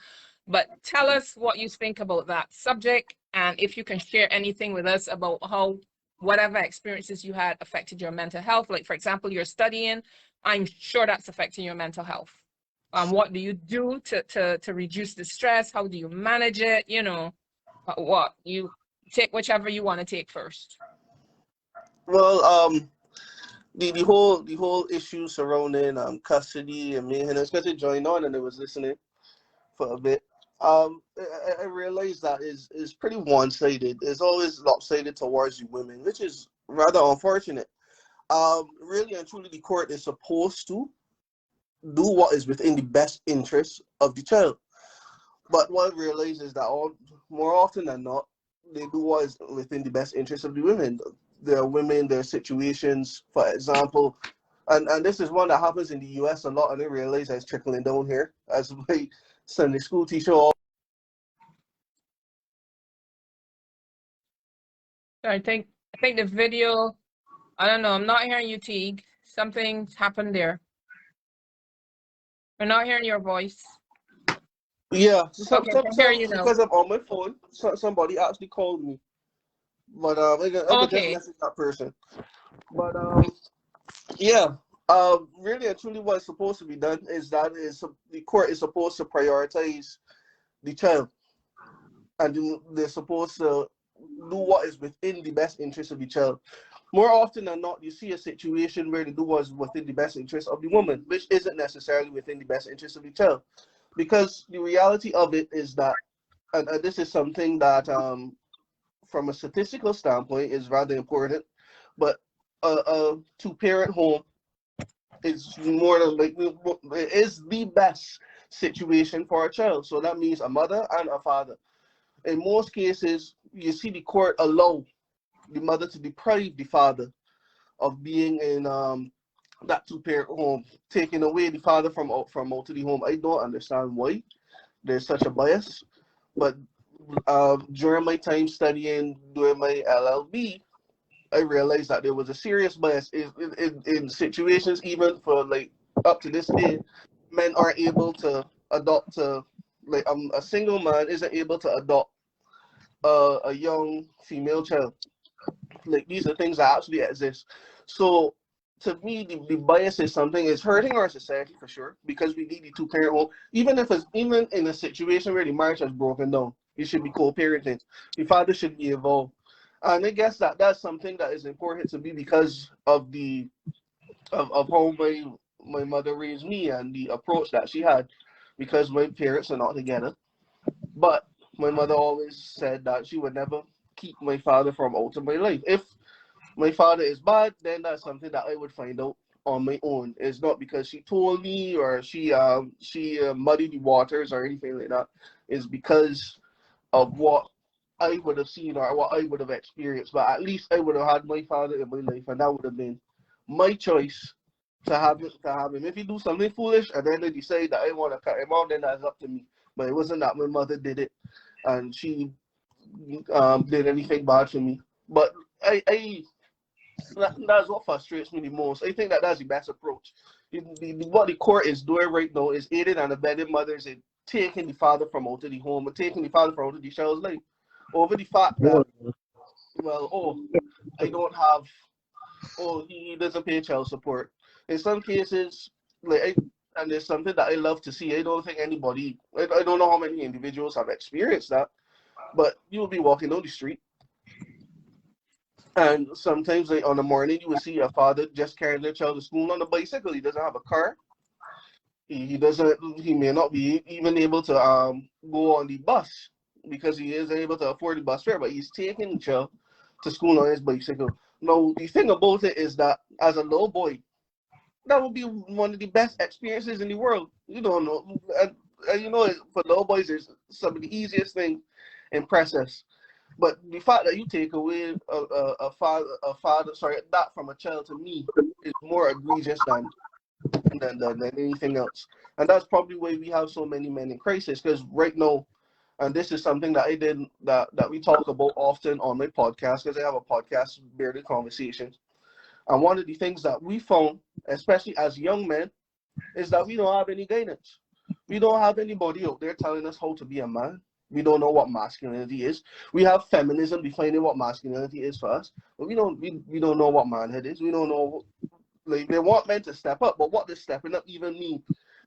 But tell us what you think about that subject, and if you can share anything with us about how whatever experiences you had affected your mental health. Like, for example, you're studying, I'm sure that's affecting your mental health. What do you do to reduce the stress? How do you manage it? You know, what you take, whichever you want to take first. Well, the whole issue surrounding custody and me and especially joined on and I was listening for a bit. I realized that is pretty one-sided. It's always lopsided towards the women, which is rather unfortunate. Really and truly, the court is supposed to do what is within the best interest of the child. But what I realize is that more often than not, they do what is within the best interest of the women. There are women, there are situations, for example, and this is one that happens in the US a lot, and I realize that it's trickling down here. As my Sunday school teacher. I think the video, I don't know, I'm not hearing you, Teague. Something's happened there. We're not hearing your voice. Yeah, Okay, I can hear you now. because I'm on my phone, somebody actually called me. But I could just message that person. But yeah, really and truly what's supposed to be done is that the court is supposed to prioritize the child. And they're supposed to do what is within the best interest of the child. More often than not, you see a situation where they do what is within the best interest of the woman, which isn't necessarily within the best interest of the child. Because the reality of it is that, and this is something that, from a statistical standpoint, is rather important, but a two-parent home is more than it is the best situation for a child. So that means a mother and a father. In most cases, you see the court allow the mother to deprive the father of being in that two-parent home, taking away the father from out of the home. I don't understand why there's such a bias, but during my time studying, doing my LLB, I realized that there was a serious bias in situations, even for like up to this day, men aren't able to adopt like a single man isn't able to adopt a young female child. Like these are things that actually exist. So to me, the bias is something is hurting our society for sure, because we need the two-parent home. Even in a situation where the marriage has broken down, you should be co-parenting. The father should be involved. And I guess that's something that is important to me because of of how my mother raised me and the approach that she had, because my parents are not together. But my mother always said that she would never keep my father from out of my life. If my father is bad, then that's something that I would find out on my own. It's not because she told me or she muddied the waters or anything like that. It's because of what I would have seen or what I would have experienced. But at least I would have had my father in my life, and that would have been my choice to have him. If he do something foolish and then they decide that I want to cut him out, then that's up to me. But it wasn't that my mother did it and she did anything bad for me. But that's what frustrates me the most. I think that's the best approach. What the court is doing right now is aiding and abetting mothers in taking the father from out of the home and taking the father from out of the child's life over the fact that, I don't have, he doesn't pay child support. In some cases, and there's something that I love to see. I don't think anybody, I don't know how many individuals have experienced that, but you'll be walking down the street and sometimes like on the morning you will see a father just carrying their child to school on a bicycle. He doesn't have a car. He may not be even able to go on the bus because he isn't able to afford the bus fare, but he's taking the child to school on his bicycle. Now the thing about it is that as a little boy, that would be one of the best experiences in the world. You don't know, and you know, for little boys, it's some of the easiest things in process. But the fact that you take away a father, that from a child, to me is more egregious than anything else. And that's probably why we have so many men in crisis. Because right now, And this is something that I did that we talk about often on my podcast, because I have a podcast, Bearded Conversations. And one of the things that we found, especially as young men, is that we don't have any guidance. We don't have anybody out there telling us how to be a man. We don't know what masculinity is. We have feminism defining what masculinity is for us, but we don't know what manhood is. We don't know, like, they want men to step up, but what does stepping up even mean?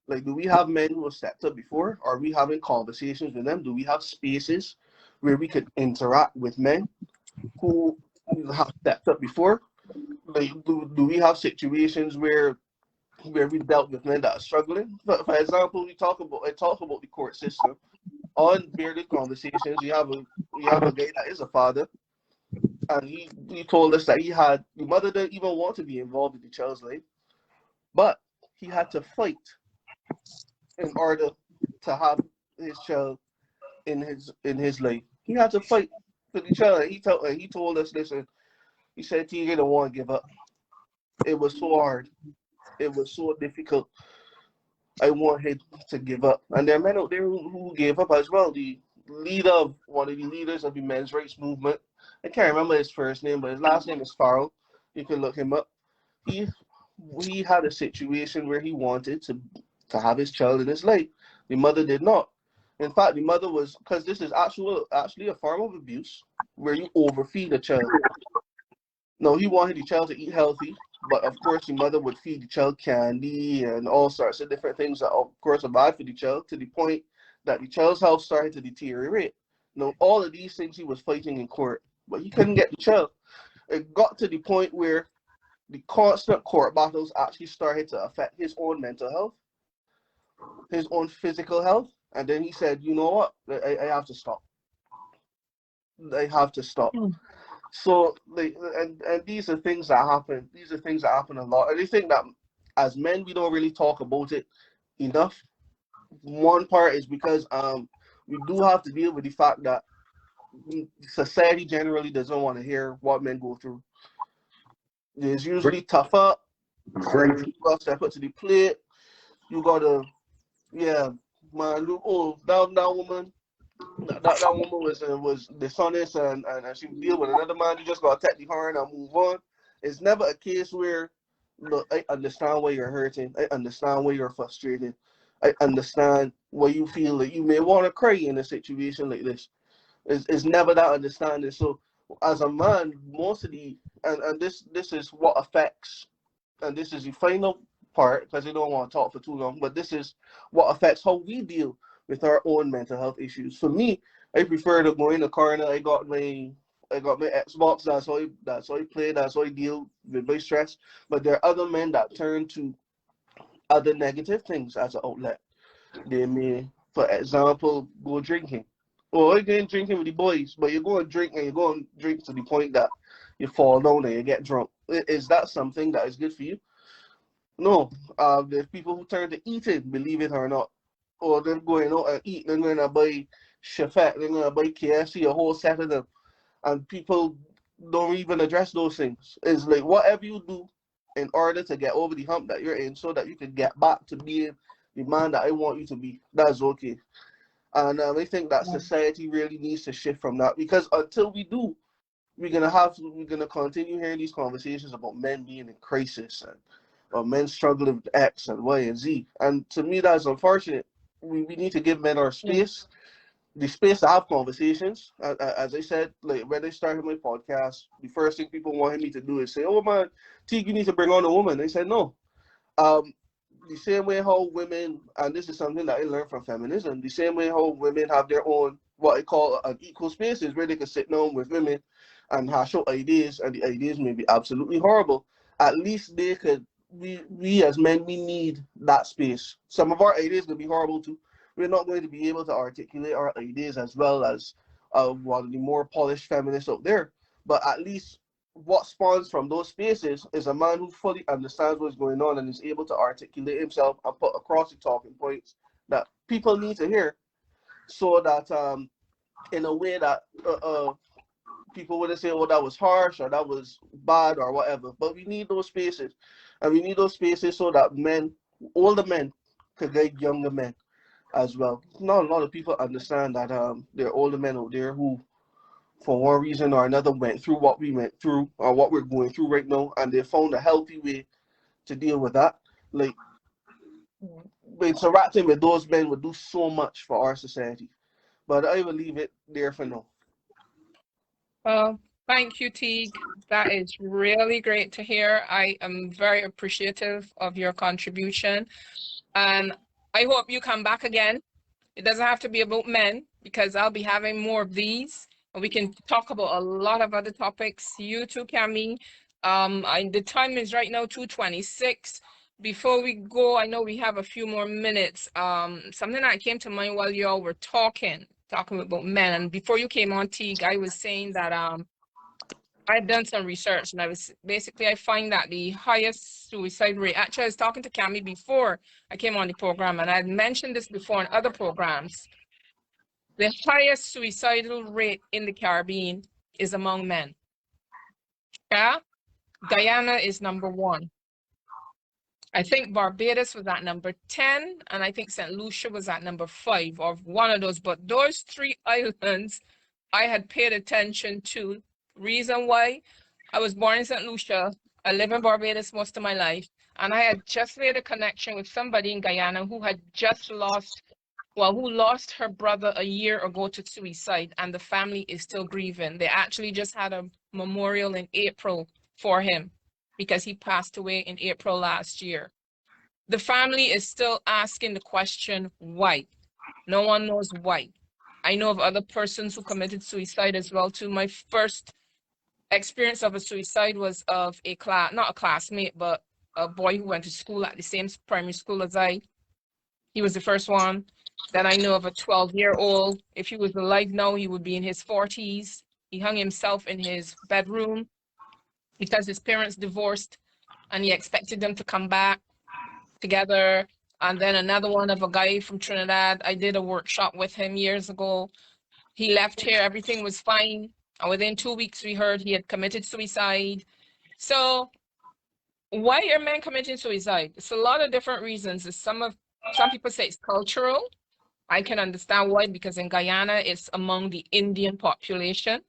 Like, do we have men who have stepped up before? Are we having conversations with them? Do we have spaces where we could interact with men who have stepped up before? Like, do we have situations where we dealt with men that are struggling? For example, I talk about the court system on Bearded Conversations. We have a guy that is a father, and he told us that the mother didn't even want to be involved in the child's life, but he had to fight in order to have his child in his life. He had to fight for the child. And he told us this, and he said he didn't want to give up. It was so hard. It was so difficult. I want him to give up. And there are men out there who gave up as well. The leader, one of the leaders of the men's rights movement, I can't remember his first name, but his last name is Farrell. You can look him up. He had a situation where he wanted to have his child in his life. The mother did not. In fact, the mother was, because this is actually a form of abuse where you overfeed a child. No, he wanted the child to eat healthy, but of course the mother would feed the child candy and all sorts of different things that of course are bad for the child, to the point that the child's health started to deteriorate. Now, all of these things he was fighting in court, but he couldn't get the child. It got to the point where the constant court battles actually started to affect his own mental health, his own physical health. And then he said, you know what, I have to stop. I have to stop. So, like, and these are things that happen. These are things that happen a lot. And I think that as men, we don't really talk about it enough. One part is because we do have to deal with the fact that society generally doesn't want to hear what men go through. It's usually tough up. You got to step up to the plate. You got to, yeah, man, look, oh, that woman. That woman was dishonest and she deal with another man. You just gotta take the horn and move on. It's never a case where, look, I understand why you're hurting. I understand why you're frustrated. I understand why you feel that you may want to cry in a situation like this. It's never that understanding. So as a man, most of the and this is what affects, and this is the final part because I don't want to talk for too long, but this is what affects how we deal with our own mental health issues. For me, I prefer to go in the corner. I got my Xbox. That's how I play. That's how I deal with my stress. But there are other men that turn to other negative things as an outlet. They may, for example, go drinking. Or you going drinking with the boys, but you go and drink and you go and drink to the point that you fall down and you get drunk. Is that something that is good for you? No. There's people who turn to eating, believe it or not. Or they're going out and eat, they're going to buy Chefette, they're going to buy KFC, a whole set of them. And people don't even address those things. It's like whatever you do in order to get over the hump that you're in so that you can get back to being the man that I want you to be, that's okay. And I think that society really needs to shift from that, because until we do, we're gonna continue hearing these conversations about men being in crisis and men struggling with X and Y and Z. And to me, that's unfortunate. We need to give men our space, the space to have conversations. As I said, like when I started my podcast, the first thing people wanted me to do is say, "Oh man, T, you need to bring on a woman." I said, "No." The same way how women, and this is something that I learned from feminism, the same way how women have their own what I call an equal spaces where they can sit down with women and hash out ideas, and the ideas may be absolutely horrible. At least they could. We as men, we need that space. Some of our ideas will be horrible too. We're not going to be able to articulate our ideas as well as one of the more polished feminists out there. But at least what spawns from those spaces is a man who fully understands what's going on and is able to articulate himself and put across the talking points that people need to hear, so that in a way that people wouldn't say, "Oh, that was harsh" or "that was bad" or whatever. But we need those spaces, and we need those spaces so that men, older men, could guide younger men. as well. Not a lot of people understand that there are older men out there who, for one reason or another, went through what we went through or what we're going through right now, and they found a healthy way to deal with that. Like, interacting with those men would do so much for our society. But I will leave it there for now. Well, thank you, Teague. That is really great to hear. I am very appreciative of your contribution. And I hope you come back again. It doesn't have to be about men, because I'll be having more of these. And we can talk about a lot of other topics. You too, Cami. The time is right now 2:26. Before we go, I know we have a few more minutes. Something that came to mind while you all were talking about men. And before you came on, Teague, I was saying that I've done some research, and I find that the highest suicide rate, actually I was talking to Cami before I came on the program, and I'd mentioned this before in other programs. The highest suicidal rate in the Caribbean is among men. Yeah, Guyana is number 1. I think Barbados was at number 10, and I think St. Lucia was at number 5, or one of those. But those 3 islands I had paid attention to. Reason why: I was born in St. Lucia. I live in Barbados most of my life, and I had just made a connection with somebody in Guyana who had just lost, who lost her brother a year ago to suicide, and the family is still grieving. They actually just had a memorial in April for him because he passed away in April last year. The family is still asking the question, why? No one knows why. I know of other persons who committed suicide as well too. My first experience of a suicide was of not a classmate, but a boy who went to school at the same primary school as I. He was the first one. Then I know of a 12-year-old. If he was alive now, he would be in his 40s. He hung himself in his bedroom because his parents divorced, and he expected them to come back together. And then another one of a guy from Trinidad. I did a workshop with him years ago. He left here, everything was fine. And within 2 weeks, we heard he had committed suicide. So why are men committing suicide? It's a lot of different reasons. Some people say it's cultural. I can understand why, because in Guyana, it's among the Indian population.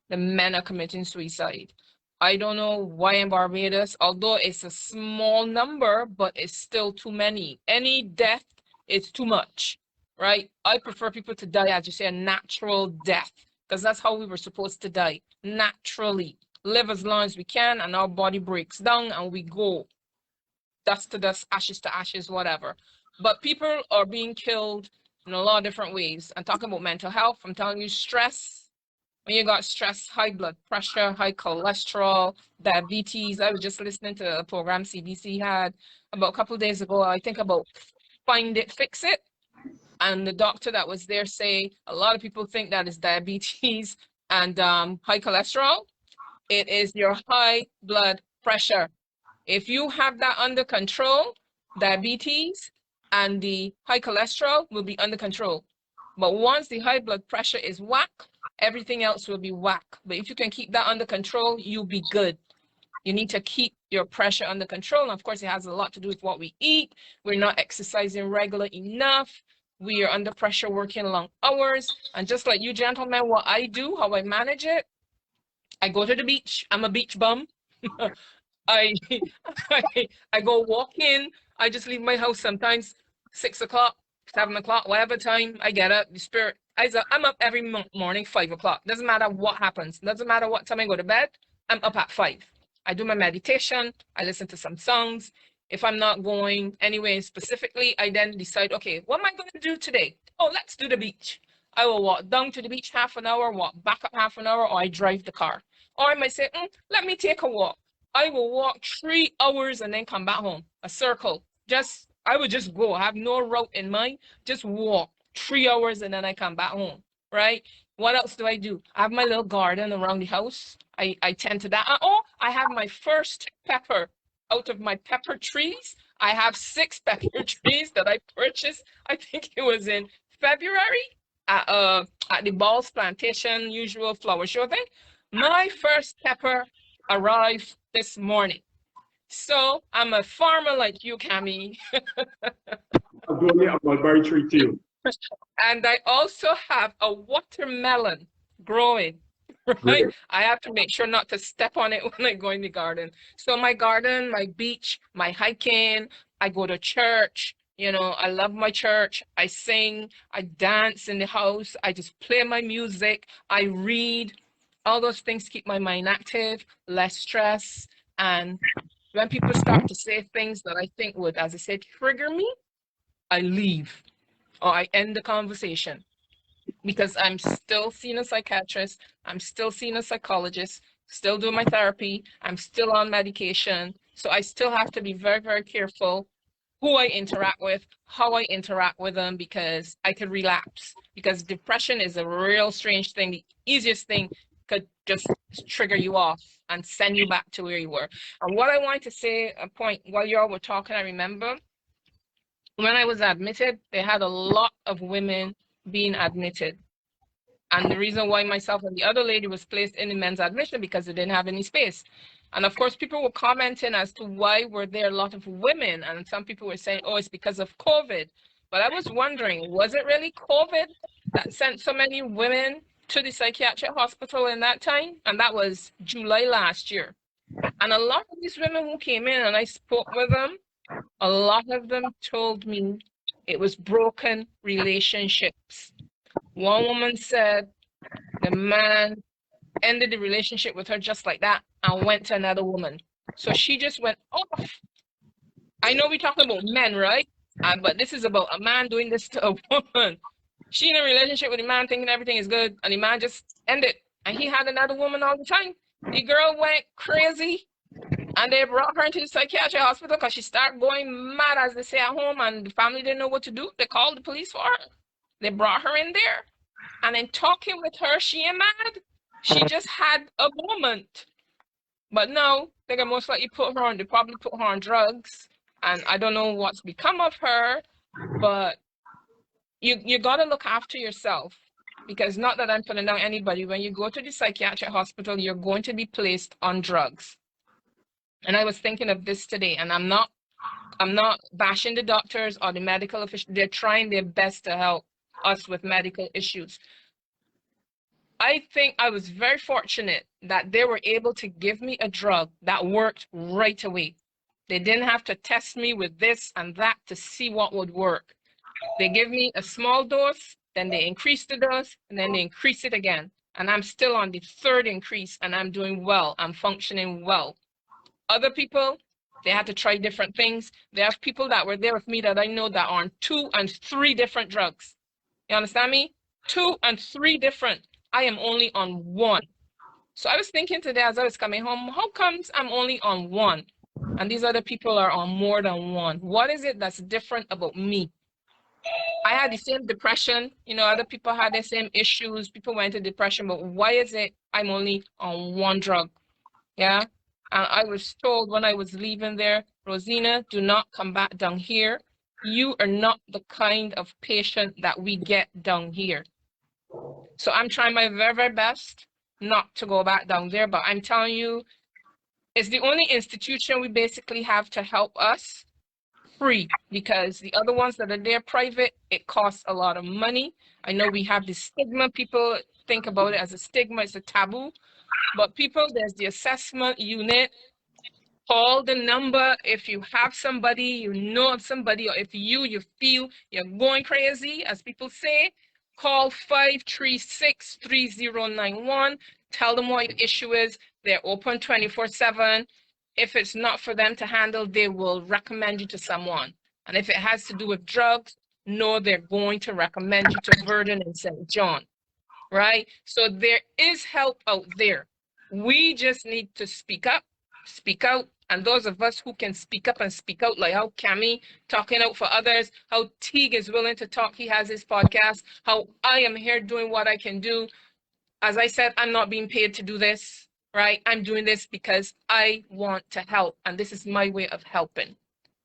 The men are committing suicide. I don't know why in Barbados, although it's a small number, but it's still too many. Any death is too much, right? I prefer people to die, as you say, a natural death, because that's how we were supposed to die, naturally. Live as long as we can, and our body breaks down, and we go dust to dust, ashes to ashes, whatever. But people are being killed in a lot of different ways. And talking about mental health, I'm telling you, stress. When you got stress, high blood pressure, high cholesterol, diabetes. I was just listening to a program CBC had about a couple of days ago, I think, about find it, fix it. And the doctor that was there say a lot of people think that is diabetes and high cholesterol. It is your high blood pressure. If you have that under control, diabetes and the high cholesterol will be under control. But once the high blood pressure is whack, everything else will be whack. But if you can keep that under control, you'll be good. You need to keep your pressure under control. And of course, it has a lot to do with what we eat. We're not exercising regular enough. We are under pressure working long hours. And just like you gentlemen, what I do, how I manage it, I go to the beach. I'm a beach bum. I, I go walking. I just leave my house sometimes 6 o'clock, 7 o'clock, whatever time I get up. The spirit, I'm up every morning 5 o'clock. Doesn't matter what happens. Doesn't matter what time I go to bed. I'm up at 5. I do my meditation. I listen to some songs. If I'm not going anywhere specifically, I then decide, okay, what am I going to do today? Oh, let's do the beach. I will walk down to the beach half an hour, walk back up half an hour, or I drive the car. Or I might say, let me take a walk. I will walk 3 hours and then come back home. A circle. I would just go. I have no route in mind. Just walk 3 hours and then I come back home. Right? What else do I do? I have my little garden around the house. I tend to that. I have my first pepper out of my pepper trees. I have 6 pepper trees that I purchased. I think it was in February at the Balls Plantation usual flower show thing. My first pepper arrived this morning. So I'm a farmer like you, Cami. I'm doing it on mulberry tree too. And I also have a watermelon growing, right? Great. I have to make sure not to step on it when I go in the garden. So my garden, my beach, my hiking, I go to church. You know, I love my church. I sing, I dance in the house. I just play my music. I read. All those things keep my mind active, less stress. And when people start to say things that I think would, as I said, trigger me, I leave or I end the conversation because I'm still seeing a psychiatrist, I'm still seeing a psychologist, still doing my therapy, I'm still on medication. So I still have to be very, very careful who I interact with, how I interact with them, because I could relapse. Because depression is a real strange thing. The easiest thing could just trigger you off and send you back to where you were. And what I wanted to say, a point while y'all were talking, I remember when I was admitted, they had a lot of women being admitted. And the reason why myself and the other lady was placed in the men's admission because they didn't have any space. And of course, people were commenting as to why were there a lot of women. And some people were saying, oh, it's because of COVID. But I was wondering, was it really COVID that sent so many women to the psychiatric hospital in that time? And that was July last year. And a lot of these women who came in and I spoke with them, a lot of them told me it was broken relationships. One woman said the man ended the relationship with her just like that and went to another woman. So she just went off. I know we're talking about men, right? But this is about a man doing this to a woman. She in a relationship with a man thinking everything is good, and the man just ended. And he had another woman all the time. The girl went crazy, and they brought her into the psychiatric hospital because she started going mad, as they say at home, and the family didn't know what to do. They called the police for her. They brought her in there. And in talking with her, she ain't mad. She just had a moment. But now they're gonna most likely put her on, they probably put her on drugs. And I don't know what's become of her, but you gotta look after yourself. Because not that I'm putting down anybody, when you go to the psychiatric hospital, you're going to be placed on drugs. And I was thinking of this today, and I'm not bashing the doctors or the medical officials. They're trying their best to help us with medical issues. I think I was very fortunate that they were able to give me a drug that worked right away. They didn't have to test me with this and that to see what would work. They give me a small dose, then they increase the dose, and then they increase it again. And I'm still on the third increase and I'm doing well. I'm functioning well. Other people, they had to try different things. There are people that were there with me that I know that are on 2 and 3 different drugs. You understand me? 2 and 3 different. I am only on 1. So I was thinking today as I was coming home, how comes I'm only on 1? And these other people are on more than 1. What is it that's different about me? I had the same depression, other people had the same issues, people went into depression, but why is it I'm only on 1 drug? Yeah. And I was told when I was leaving there, Rosina, do not come back down here. You are not the kind of patient that we get down here. So I'm trying my very, very best not to go back down there, but I'm telling you, it's the only institution we basically have to help us free, because the other ones that are there private, it costs a lot of money. I know we have this stigma. People think about it as a stigma, it's a taboo. But people, there's the assessment unit. Call the number if you have somebody, you know of somebody, or if you feel you're going crazy, as people say, call 536-3091. Tell them what your issue is. They're open 24/7. If it's not for them to handle, they will recommend you to someone. And if it has to do with drugs, no, they're going to recommend you to Verdun and St. John, right? So there is help out there. We just need to speak up, speak out. And those of us who can speak up and speak out, like how Cami talking out for others, how Teague is willing to talk, he has his podcast, how I am here doing what I can do. As I said, I'm not being paid to do this, right? I'm doing this because I want to help, and this is my way of helping,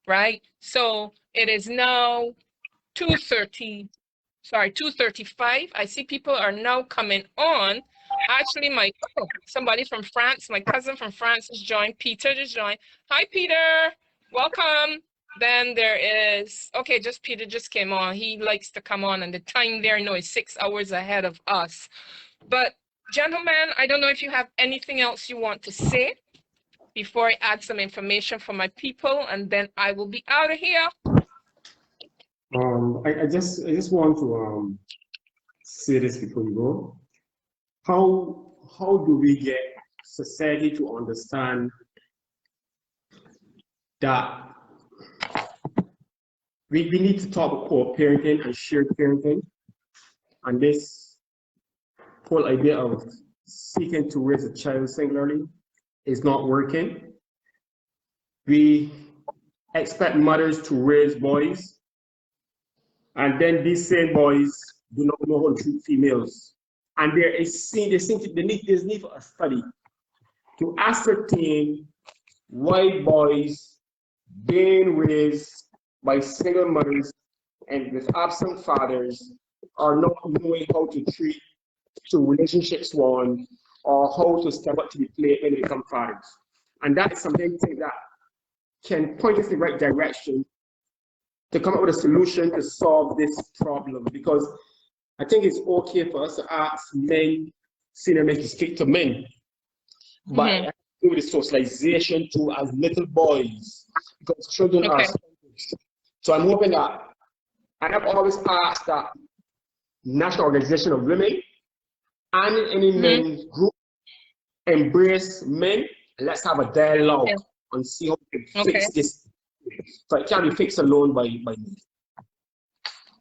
right? So it is now 2:35. I see people are now coming on. Actually, somebody from France, my cousin from France has joined. Peter just joined. Hi, Peter. Welcome. Then there is, okay, just Peter just came on. He likes to come on, and the time there, no, is 6 hours ahead of us. But gentlemen, I don't know if you have anything else you want to say before I add some information for my people, and then I will be out of here. I just want to say this before we go. How do we get society to understand that we need to talk about co-parenting and shared parenting, and this whole idea of seeking to raise a child singularly is not working. We expect mothers to raise boys, and then these same boys do not know how to treat females. And there's need for a study to ascertain why boys being raised by single mothers and with absent fathers are not knowing how to treat to relationships one or how to step up to the plate when they become fathers. And that is something that can point us in the right direction to come up with a solution to solve this problem. Because I think it's okay for us to ask men, senior men, to speak to men, but I have to do with the socialization too as little boys, because children are selfish. So I'm hoping that, and I've always asked that National Organization of Women and any men's group embrace men, and let's have a dialogue and see how we can fix this. So it can't be fixed alone by me.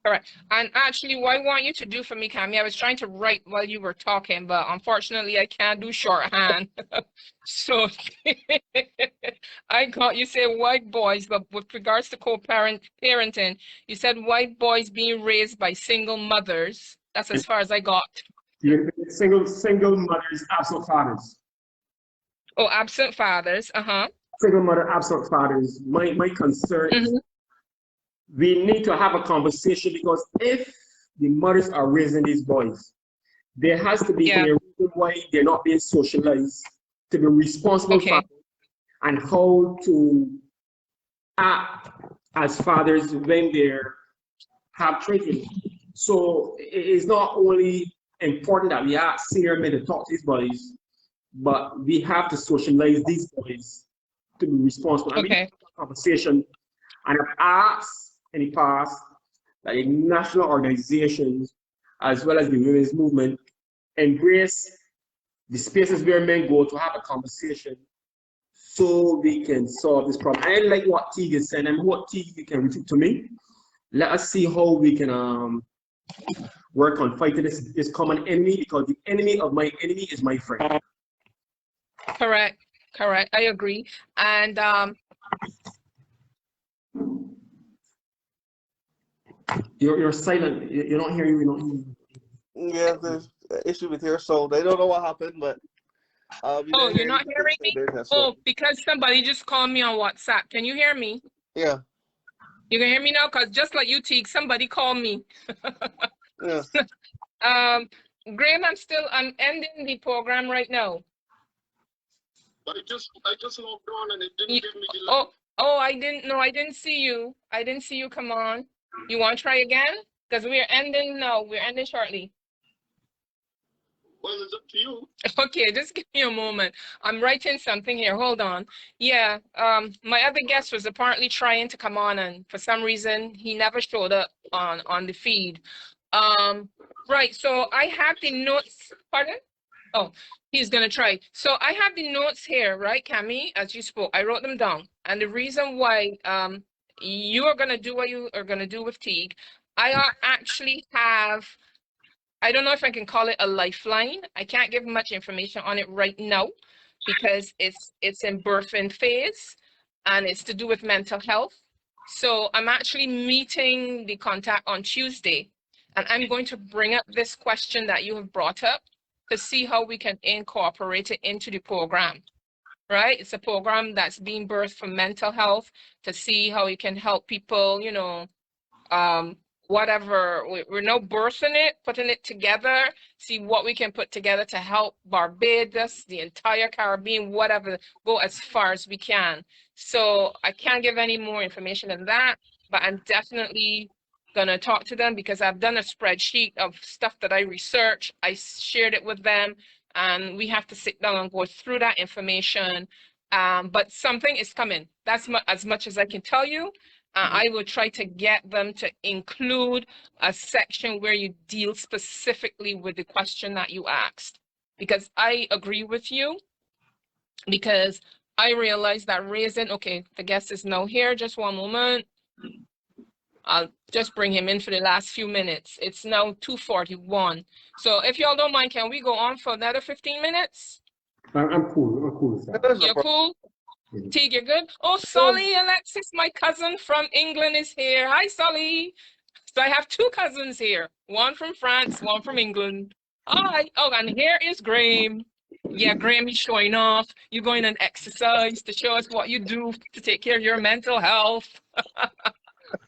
Correct. And actually, what I want you to do for me, Cammy, I was trying to write while you were talking, but unfortunately, I can't do shorthand. So I got you say white boys, but with regards to parenting, you said white boys being raised by single mothers. That's as far as I got. Single mothers, absent fathers. Oh, absent fathers. Single mother, absent fathers. My concern is we need to have a conversation, because if the mothers are raising these boys, there has to be a reason why they're not being socialized to be responsible fathers and how to act as fathers when they have children. So it is not only important that we ask senior men to talk to these boys, but we have to socialize these boys to be responsible. I mean, conversation, and I've asked in the past that the national organizations, as well as the women's movement, embrace the spaces where men go to have a conversation so we can solve this problem. I like what Teague is saying, and what Teague can repeat to me. Let us see how we can work on fighting this common enemy, because the enemy of my enemy is my friend. Correct. I agree. And you're silent. You don't hear you. You don't hear. Yeah, there's an issue with your sound. I don't know what happened, but you're not hearing me? Oh, because somebody just called me on WhatsApp. Can you hear me? Yeah. You can hear me now? Because just like you, Teague, somebody called me. Yeah. Graham, I'm ending the program right now. But I just logged on and it didn't give me the link. I didn't see you. I didn't see you come on. You want to try again? Because we're ending now. We're ending shortly. Well, it's up to you. Okay, just give me a moment. I'm writing something here. Hold on. Yeah, my other guest was apparently trying to come on, and for some reason he never showed up on the feed. Right, so I have the notes. Pardon? Oh, he's gonna try. So I have the notes here, right, Cammy? As you spoke, I wrote them down, and the reason why you are gonna do what you are gonna do with Teague, I actually have. I don't know if I can call it a lifeline. I can't give much information on it right now because it's in birthing phase and it's to do with mental health. So I'm actually meeting the contact on Tuesday, and I'm going to bring up this question that you have brought up to see how we can incorporate it into the program, right? It's a program that's being birthed for mental health to see how we can help people, whatever, we're now birthing it, putting it together, see what we can put together to help Barbados, the entire Caribbean, whatever, go as far as we can. So I can't give any more information than that, but I'm definitely gonna talk to them because I've done a spreadsheet of stuff that I researched. I shared it with them, and we have to sit down and go through that information. But something is coming. That's as much as I can tell you. I will try to get them to include a section where you deal specifically with the question that you asked, because I agree with you, because I realized that raising, okay, the guest is now here, just one moment. I'll just bring him in for the last few minutes. It's now 2:41. So if y'all don't mind, can we go on for another 15 minutes? I'm cool. I'm cool with that. You're cool? Teague, you're good? Oh, Solly, Alexis, my cousin from England is here. Hi, Solly. So I have two cousins here, one from France, one from England. Hi. Oh, and here is Graham. Yeah, Graham is showing off. You're going on exercise to show us what you do to take care of your mental health.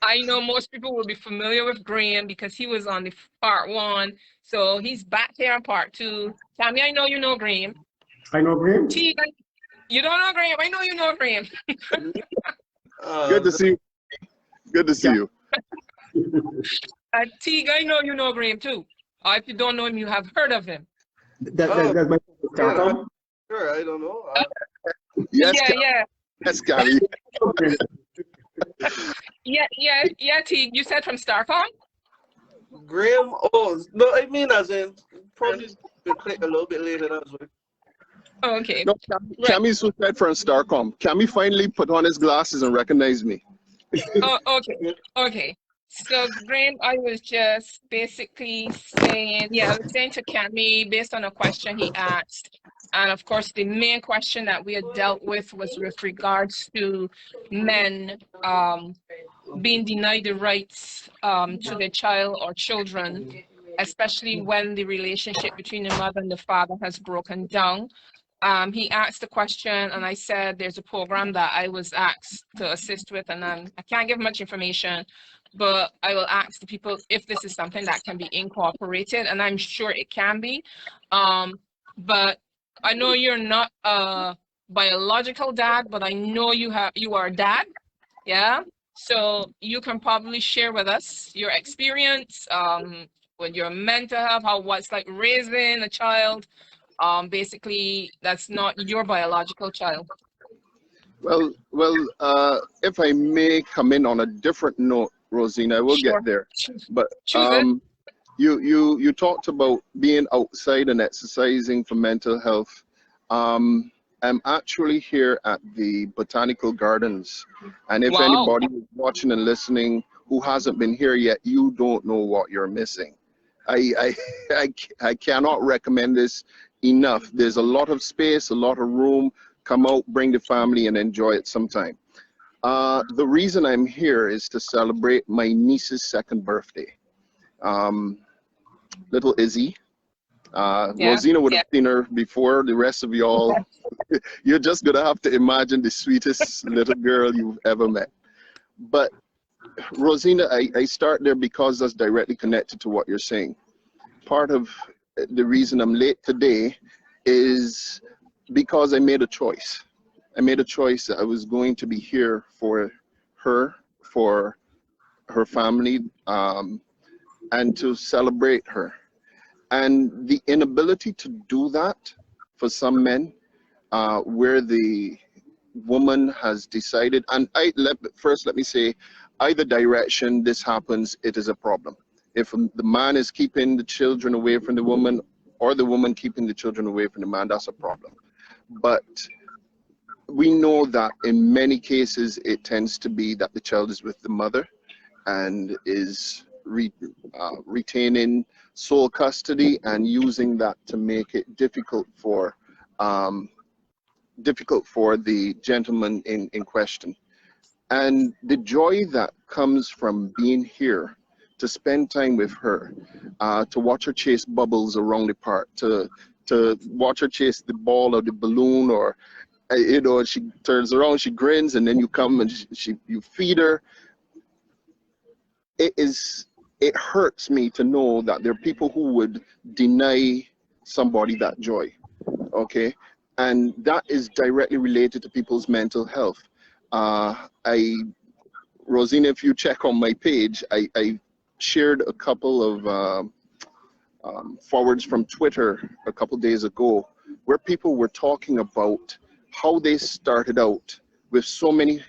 I know most people will be familiar with Graham because he was on the part 1. So he's back here on part 2. Tammy, I know you know Graham. I know Graham. Teague, you don't know Graham. I know you know Graham. Good to see you. Good to see you. Teague, I know you know Graham too. If you don't know him, you have heard of him. That's my Starcom. Sure, I don't know. Yes, Yeah. yes, Gary. Yeah, Teague, you said from Starcom? Graham, oh, no, I mean, as in, probably click a little bit later, that's what. Oh, okay. No, Cammy's so said from Starcom. Cammy finally put on his glasses and recognized me. Oh, okay. So, Graham, I was just basically saying, I was saying to Cammy, based on a question he asked, and of course, the main question that we had dealt with was with regards to men being denied the rights to their child or children, especially when the relationship between the mother and the father has broken down. He asked the question, and I said there's a program that I was asked to assist with, and I can't give much information, but I will ask the people if this is something that can be incorporated, and I'm sure it can be. But I know you're not a biological dad, but I know you are a dad, yeah? So you can probably share with us your experience with your mental health, what's like raising a child. Basically, that's not your biological child. Well, if I may come in on a different note, Rosina, I will get there. But you talked about being outside and exercising for mental health. I'm actually here at the Botanical Gardens, and if anybody is watching and listening who hasn't been here yet, you don't know what you're missing. I cannot recommend this enough. There's a lot of space, a lot of room. Come out, bring the family, and enjoy it sometime. The reason I'm here is to celebrate my niece's 2nd birthday. Little Izzy. Rosina would have seen her before. The rest of y'all, you're just gonna have to imagine the sweetest little girl you've ever met. But Rosina, I start there because that's directly connected to what you're saying. Part of the reason I'm late today is because I made a choice. I made a choice that I was going to be here for her, for her family, and to celebrate her. And the inability to do that for some men, where the woman has decided, and first let me say, either direction this happens, it is a problem. If the man is keeping the children away from the woman, or the woman keeping the children away from the man, that's a problem. But we know that in many cases, it tends to be that the child is with the mother and is retaining sole custody and using that to make it difficult for the gentleman in question. And the joy that comes from being here to spend time with her, to watch her chase bubbles around the park, to watch her chase the ball or the balloon, or she turns around, she grins, and then you come and you feed her. It hurts me to know that there are people who would deny somebody that joy, okay? And that is directly related to people's mental health. Rosina, if you check on my page, I shared a couple of forwards from Twitter a couple days ago where people were talking about how they started out with so many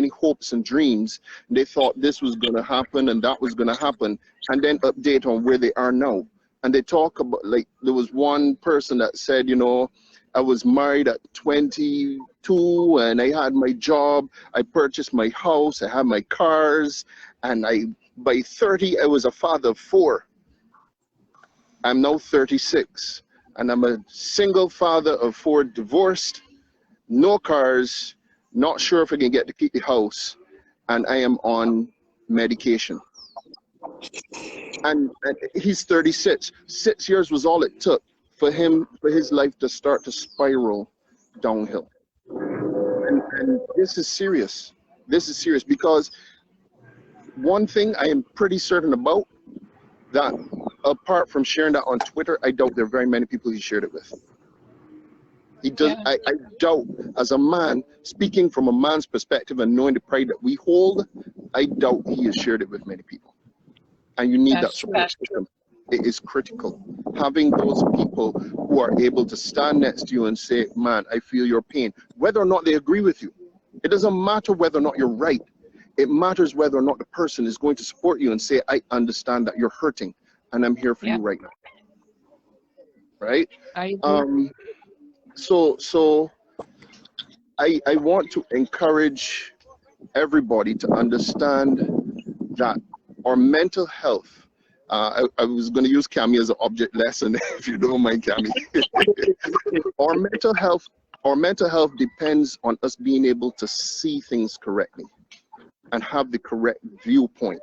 hopes and dreams. They thought this was going to happen and that was going to happen, and then update on where they are now. And they talk about, like, there was one person that said, you know, I was married at 22 and I had my job, I purchased my house, I had my cars, and by 30 I was a father of 4. I'm now 36 and I'm a single father of 4, divorced, no cars, not sure if I can get to keep the house, and I am on medication. And he's 36. 6 years was all it took for his life to start to spiral downhill. And this is serious. This is serious, because one thing I am pretty certain about, that apart from sharing that on Twitter, I doubt there are very many people he shared it with. He does. Yeah. I doubt, as a man, speaking from a man's perspective and knowing the pride that we hold, I doubt he has shared it with many people. And you need that support system. It is critical. Having those people who are able to stand next to you and say, man, I feel your pain, whether or not they agree with you. It doesn't matter whether or not you're right. It matters whether or not the person is going to support you and say, I understand that you're hurting and I'm here for you right now. Right? So I want to encourage everybody to understand that our mental health, I was going to use Cami as an object lesson, if you don't mind, Cami. Our mental health depends on us being able to see things correctly and have the correct viewpoint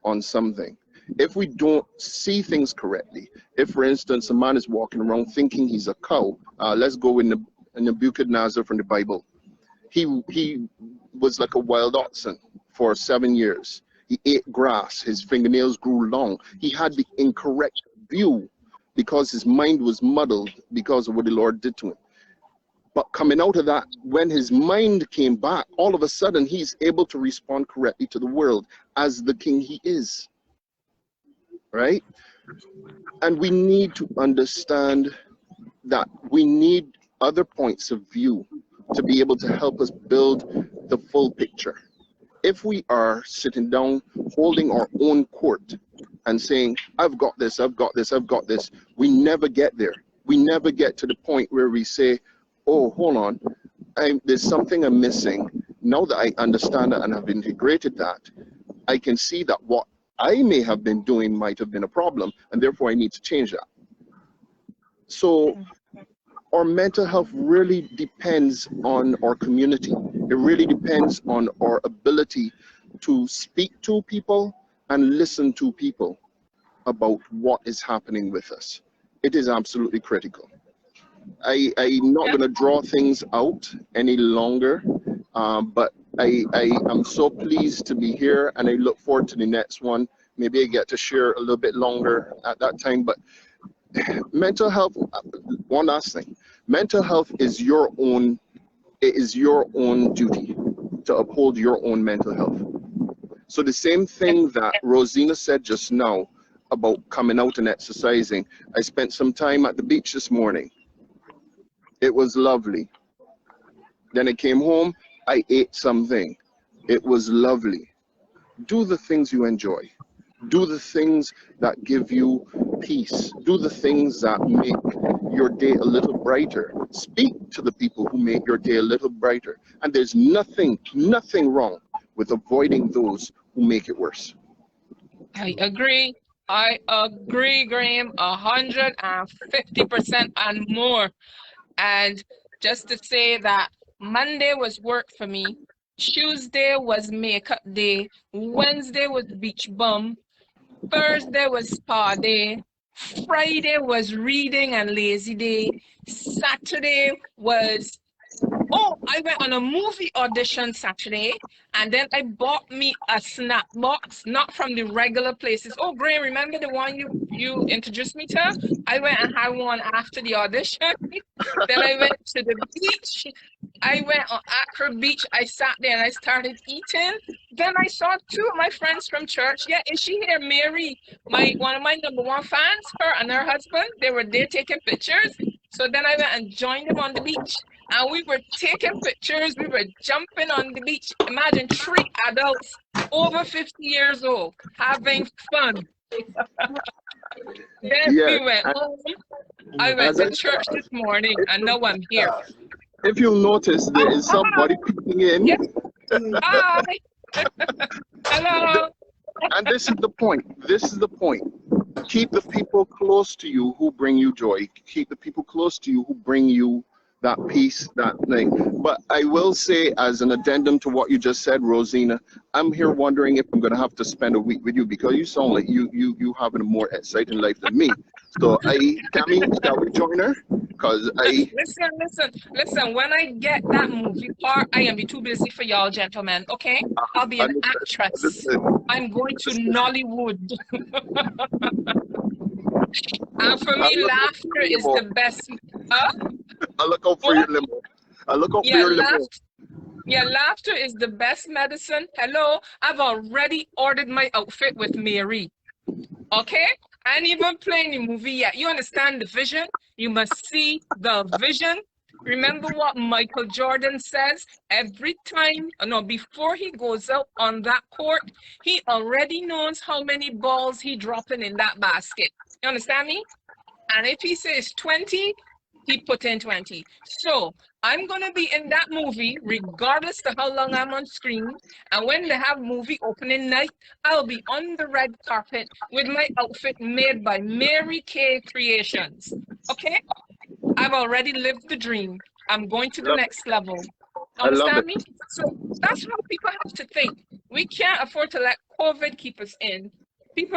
on something. If we don't see things correctly, if, for instance, a man is walking around thinking he's a cow, let's go in the Nebuchadnezzar from the Bible. He was like a wild oxen for 7 years. He ate grass, his fingernails grew long. He had the incorrect view because his mind was muddled because of what the Lord did to him. But coming out of that, when his mind came back, all of a sudden he's able to respond correctly to the world as the king he is. Right? And we need to understand that we need other points of view to be able to help us build the full picture. If we are sitting down holding our own court and saying, I've got this, I've got this, I've got this, we never get there. We never get to the point where we say, oh, hold on, there's something I'm missing. Now that I understand it and have integrated that, I can see that what I may have been doing might have been a problem, and therefore I need to change that. So our mental health really depends on our community. It really depends on our ability to speak to people and listen to people about what is happening with us. It is absolutely critical. I'm not going to draw things out any longer, but I am so pleased to be here, and I look forward to the next one. Maybe I get to share a little bit longer at that time, but mental health, one last thing, mental health is your own, it is your own duty to uphold your own mental health. So the same thing that Rosina said just now about coming out and exercising, I spent some time at the beach this morning. It was lovely. Then I came home, I ate something. It was lovely. Do the things you enjoy. Do the things that give you peace. Do the things that make your day a little brighter. Speak to the people who make your day a little brighter. And there's nothing wrong with avoiding those who make it worse. I agree. I agree, Graham, 150% and more. And just to say that Monday was work for me, Tuesday was makeup day, Wednesday was beach bum, Thursday was spa day, Friday was reading and lazy day, Saturday was, oh, I I went on a movie audition Saturday, and then I bought me a snack box, not from the regular places. Oh, Graham, remember the one you introduced me to? I went and had one after the audition. Then I went to the beach. I went on Accra Beach. I sat there and I started eating. Then I saw two of my friends from church. Yeah, is she here? Mary, one of my #1 fans, her and her husband, they were there taking pictures. So then I went and joined them on the beach. And we were taking pictures. We were jumping on the beach. Imagine 3 adults over 50 years old having fun. Then we went home. I went to church this morning, and now I'm here. If you'll notice, there is somebody peeking in. Yes. Hi. Hello. And this is the point. This is the point. Keep the people close to you who bring you joy. Keep the people close to you who bring you that peace, that thing. But I will say, as an addendum to what you just said, Rosina, I'm here wondering if I'm going to have to spend a week with you, because you sound like you having a more exciting life than me. So Cammy, shall we join her? Because Listen. When I get that movie part, I am be too busy for y'all, gentlemen. Okay, I'll be an actress. I'm going to Nollywood. And for me, laughter is the best. I look out for your limo. I look out for your limo. Yeah, laughter is the best medicine. Hello, I've already ordered my outfit with Mary. Okay? I ain't even playing the movie yet. You understand the vision? You must see the vision. Remember what Michael Jordan says? Every time, before he goes out on that court, he already knows how many balls he dropping in that basket. You understand me? And if he says 20, he put in 20. So I'm going to be in that movie regardless of how long I'm on screen. And when they have movie opening night, I'll be on the red carpet with my outfit made by Mary Kay Creations. Okay? I've already lived the dream. I'm going to the next level. Understand me? So that's how people have to think. We can't afford to let COVID keep us in.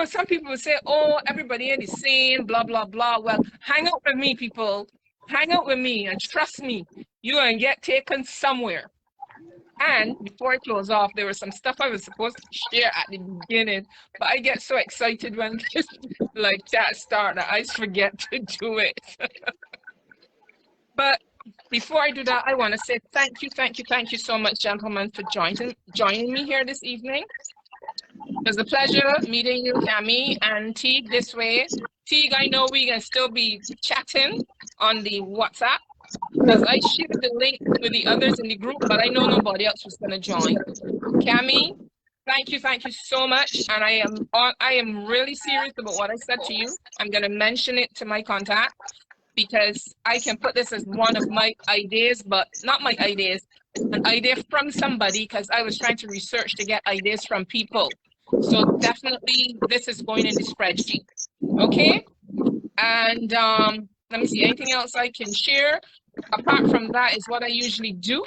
Some people will say, oh, everybody is the same, blah, blah, blah. Well, hang out with me, people. Hang out with me and trust me, you're going to get taken somewhere. And before I close off, there was some stuff I was supposed to share at the beginning, but I get so excited when this like chat starts that I forget to do it. But before I do that, I want to say thank you so much, gentlemen, for joining me here this evening. It was a pleasure meeting you, Cammy and Teague this way. Teague, I know we can still be chatting on the WhatsApp because I shared the link with the others in the group, but I know nobody else was going to join. Cammy, thank you so much. And I am really serious about what I said to you. I'm going to mention it to my contact because I can put this as one of my ideas, but not my ideas, an idea from somebody, because I was trying to research to get ideas from people. So definitely this is going in the spreadsheet. Okay? And let me see, anything else I can share? Apart from that is what I usually do.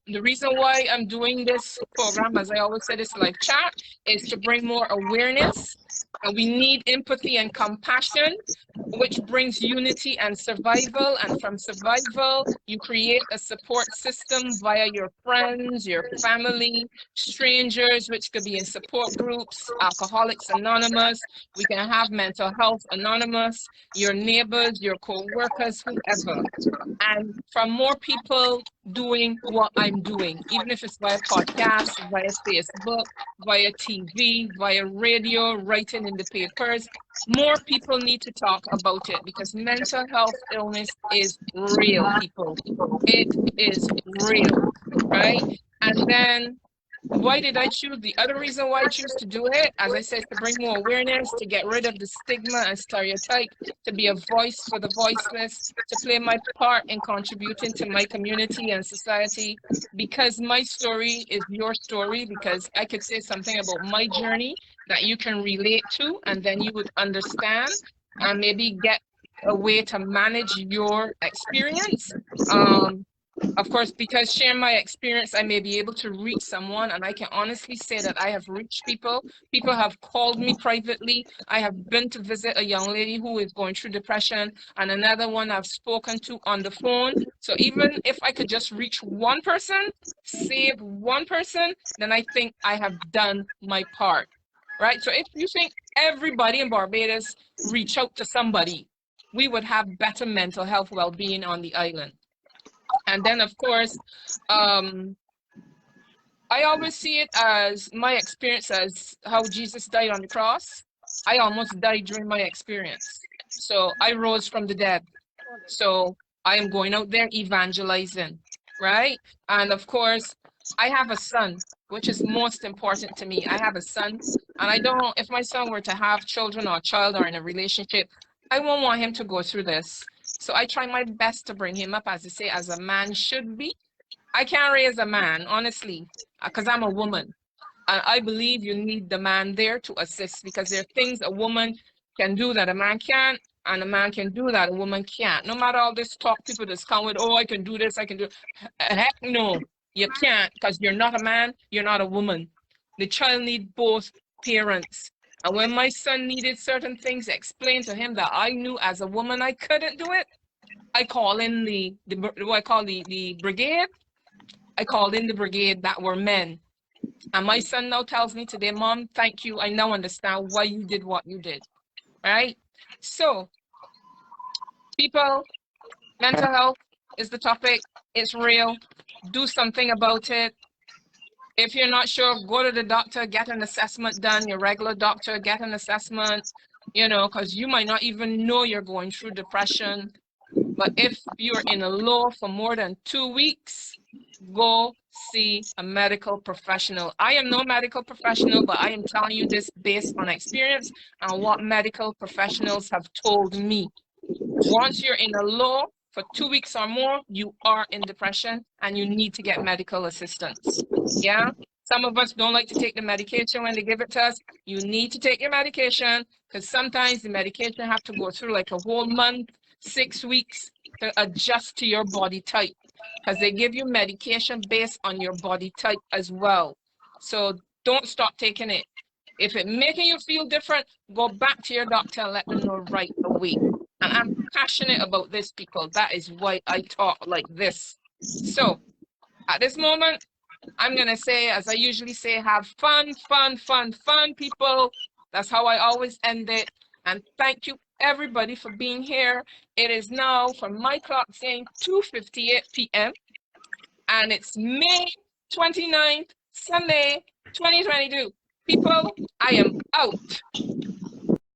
The reason why I'm doing this program, as I always say, this live chat, is to bring more awareness. And we need empathy and compassion, which brings unity and survival. And from survival, you create a support system via your friends, your family, strangers, which could be in support groups, Alcoholics Anonymous. We can have Mental Health Anonymous, your neighbors, your co-workers, whoever. And from more people doing what I'm doing, even if it's via podcast, via Facebook, via TV, via radio, writing in the papers, more people need to talk about it because mental health illness is real, people. It is real, right? And then why did I choose? The other reason why I choose to do it, as I said, to bring more awareness, to get rid of the stigma and stereotype, to be a voice for the voiceless, to play my part in contributing to my community and society, because my story is your story, because I could say something about my journey that you can relate to, and then you would understand and maybe get a way to manage your experience. Of course, because sharing my experience, I may be able to reach someone, and I can honestly say that I have reached people. People have called me privately. I have been to visit a young lady who is going through depression, and another one I've spoken to on the phone. So even if I could just reach one person, save one person, then I think I have done my part, right? So if you think everybody in Barbados reach out to somebody, we would have better mental health well-being on the island. And then, of course, I always see it as my experience as how Jesus died on the cross. I almost died during my experience. So I rose from the dead. So I am going out there evangelizing, right? And of course, I have a son, which is most important to me. I have a son, and I don't, if my son were to have children or a child or in a relationship, I won't want him to go through this. So I try my best to bring him up, as they say, as a man should be. I can't raise a man, honestly, because I'm a woman. And I believe you need the man there to assist, because there are things a woman can do that a man can't, and a man can do that a woman can't. No matter all this talk people just come with, oh, I can do this, I can do. Heck no, you can't, because you're not a man, you're not a woman. The child needs both parents. And when my son needed certain things explained to him that I knew as a woman I couldn't do it, I call in what I call the brigade. I called in the brigade that were men. And my son now tells me today, Mom, thank you. I now understand why you did what you did. Right? So, people, mental health is the topic. It's real. Do something about it. If you're not sure, go to the doctor, get an assessment done, your regular doctor, get an assessment, because you might not even know you're going through depression. But if you're in a low for more than 2 weeks, go see a medical professional. I am no medical professional, but I am telling you this based on experience and what medical professionals have told me. Once you're in a low for 2 weeks or more, you are in depression and you need to get medical assistance. Yeah? Some of us don't like to take the medication when they give it to us. You need to take your medication, because sometimes the medication have to go through like a whole month, 6 weeks to adjust to your body type, because they give you medication based on your body type as well. So don't stop taking it. If it's making you feel different, go back to your doctor and let them know right away. And I'm passionate about this, people. That is why I talk like this. So at this moment, I'm going to say, as I usually say, have fun, fun, fun, fun, people. That's how I always end it. And thank you, everybody, for being here. It is now, from my clock, saying 2:58 p.m. And it's May 29th, Sunday, 2022. People, I am out.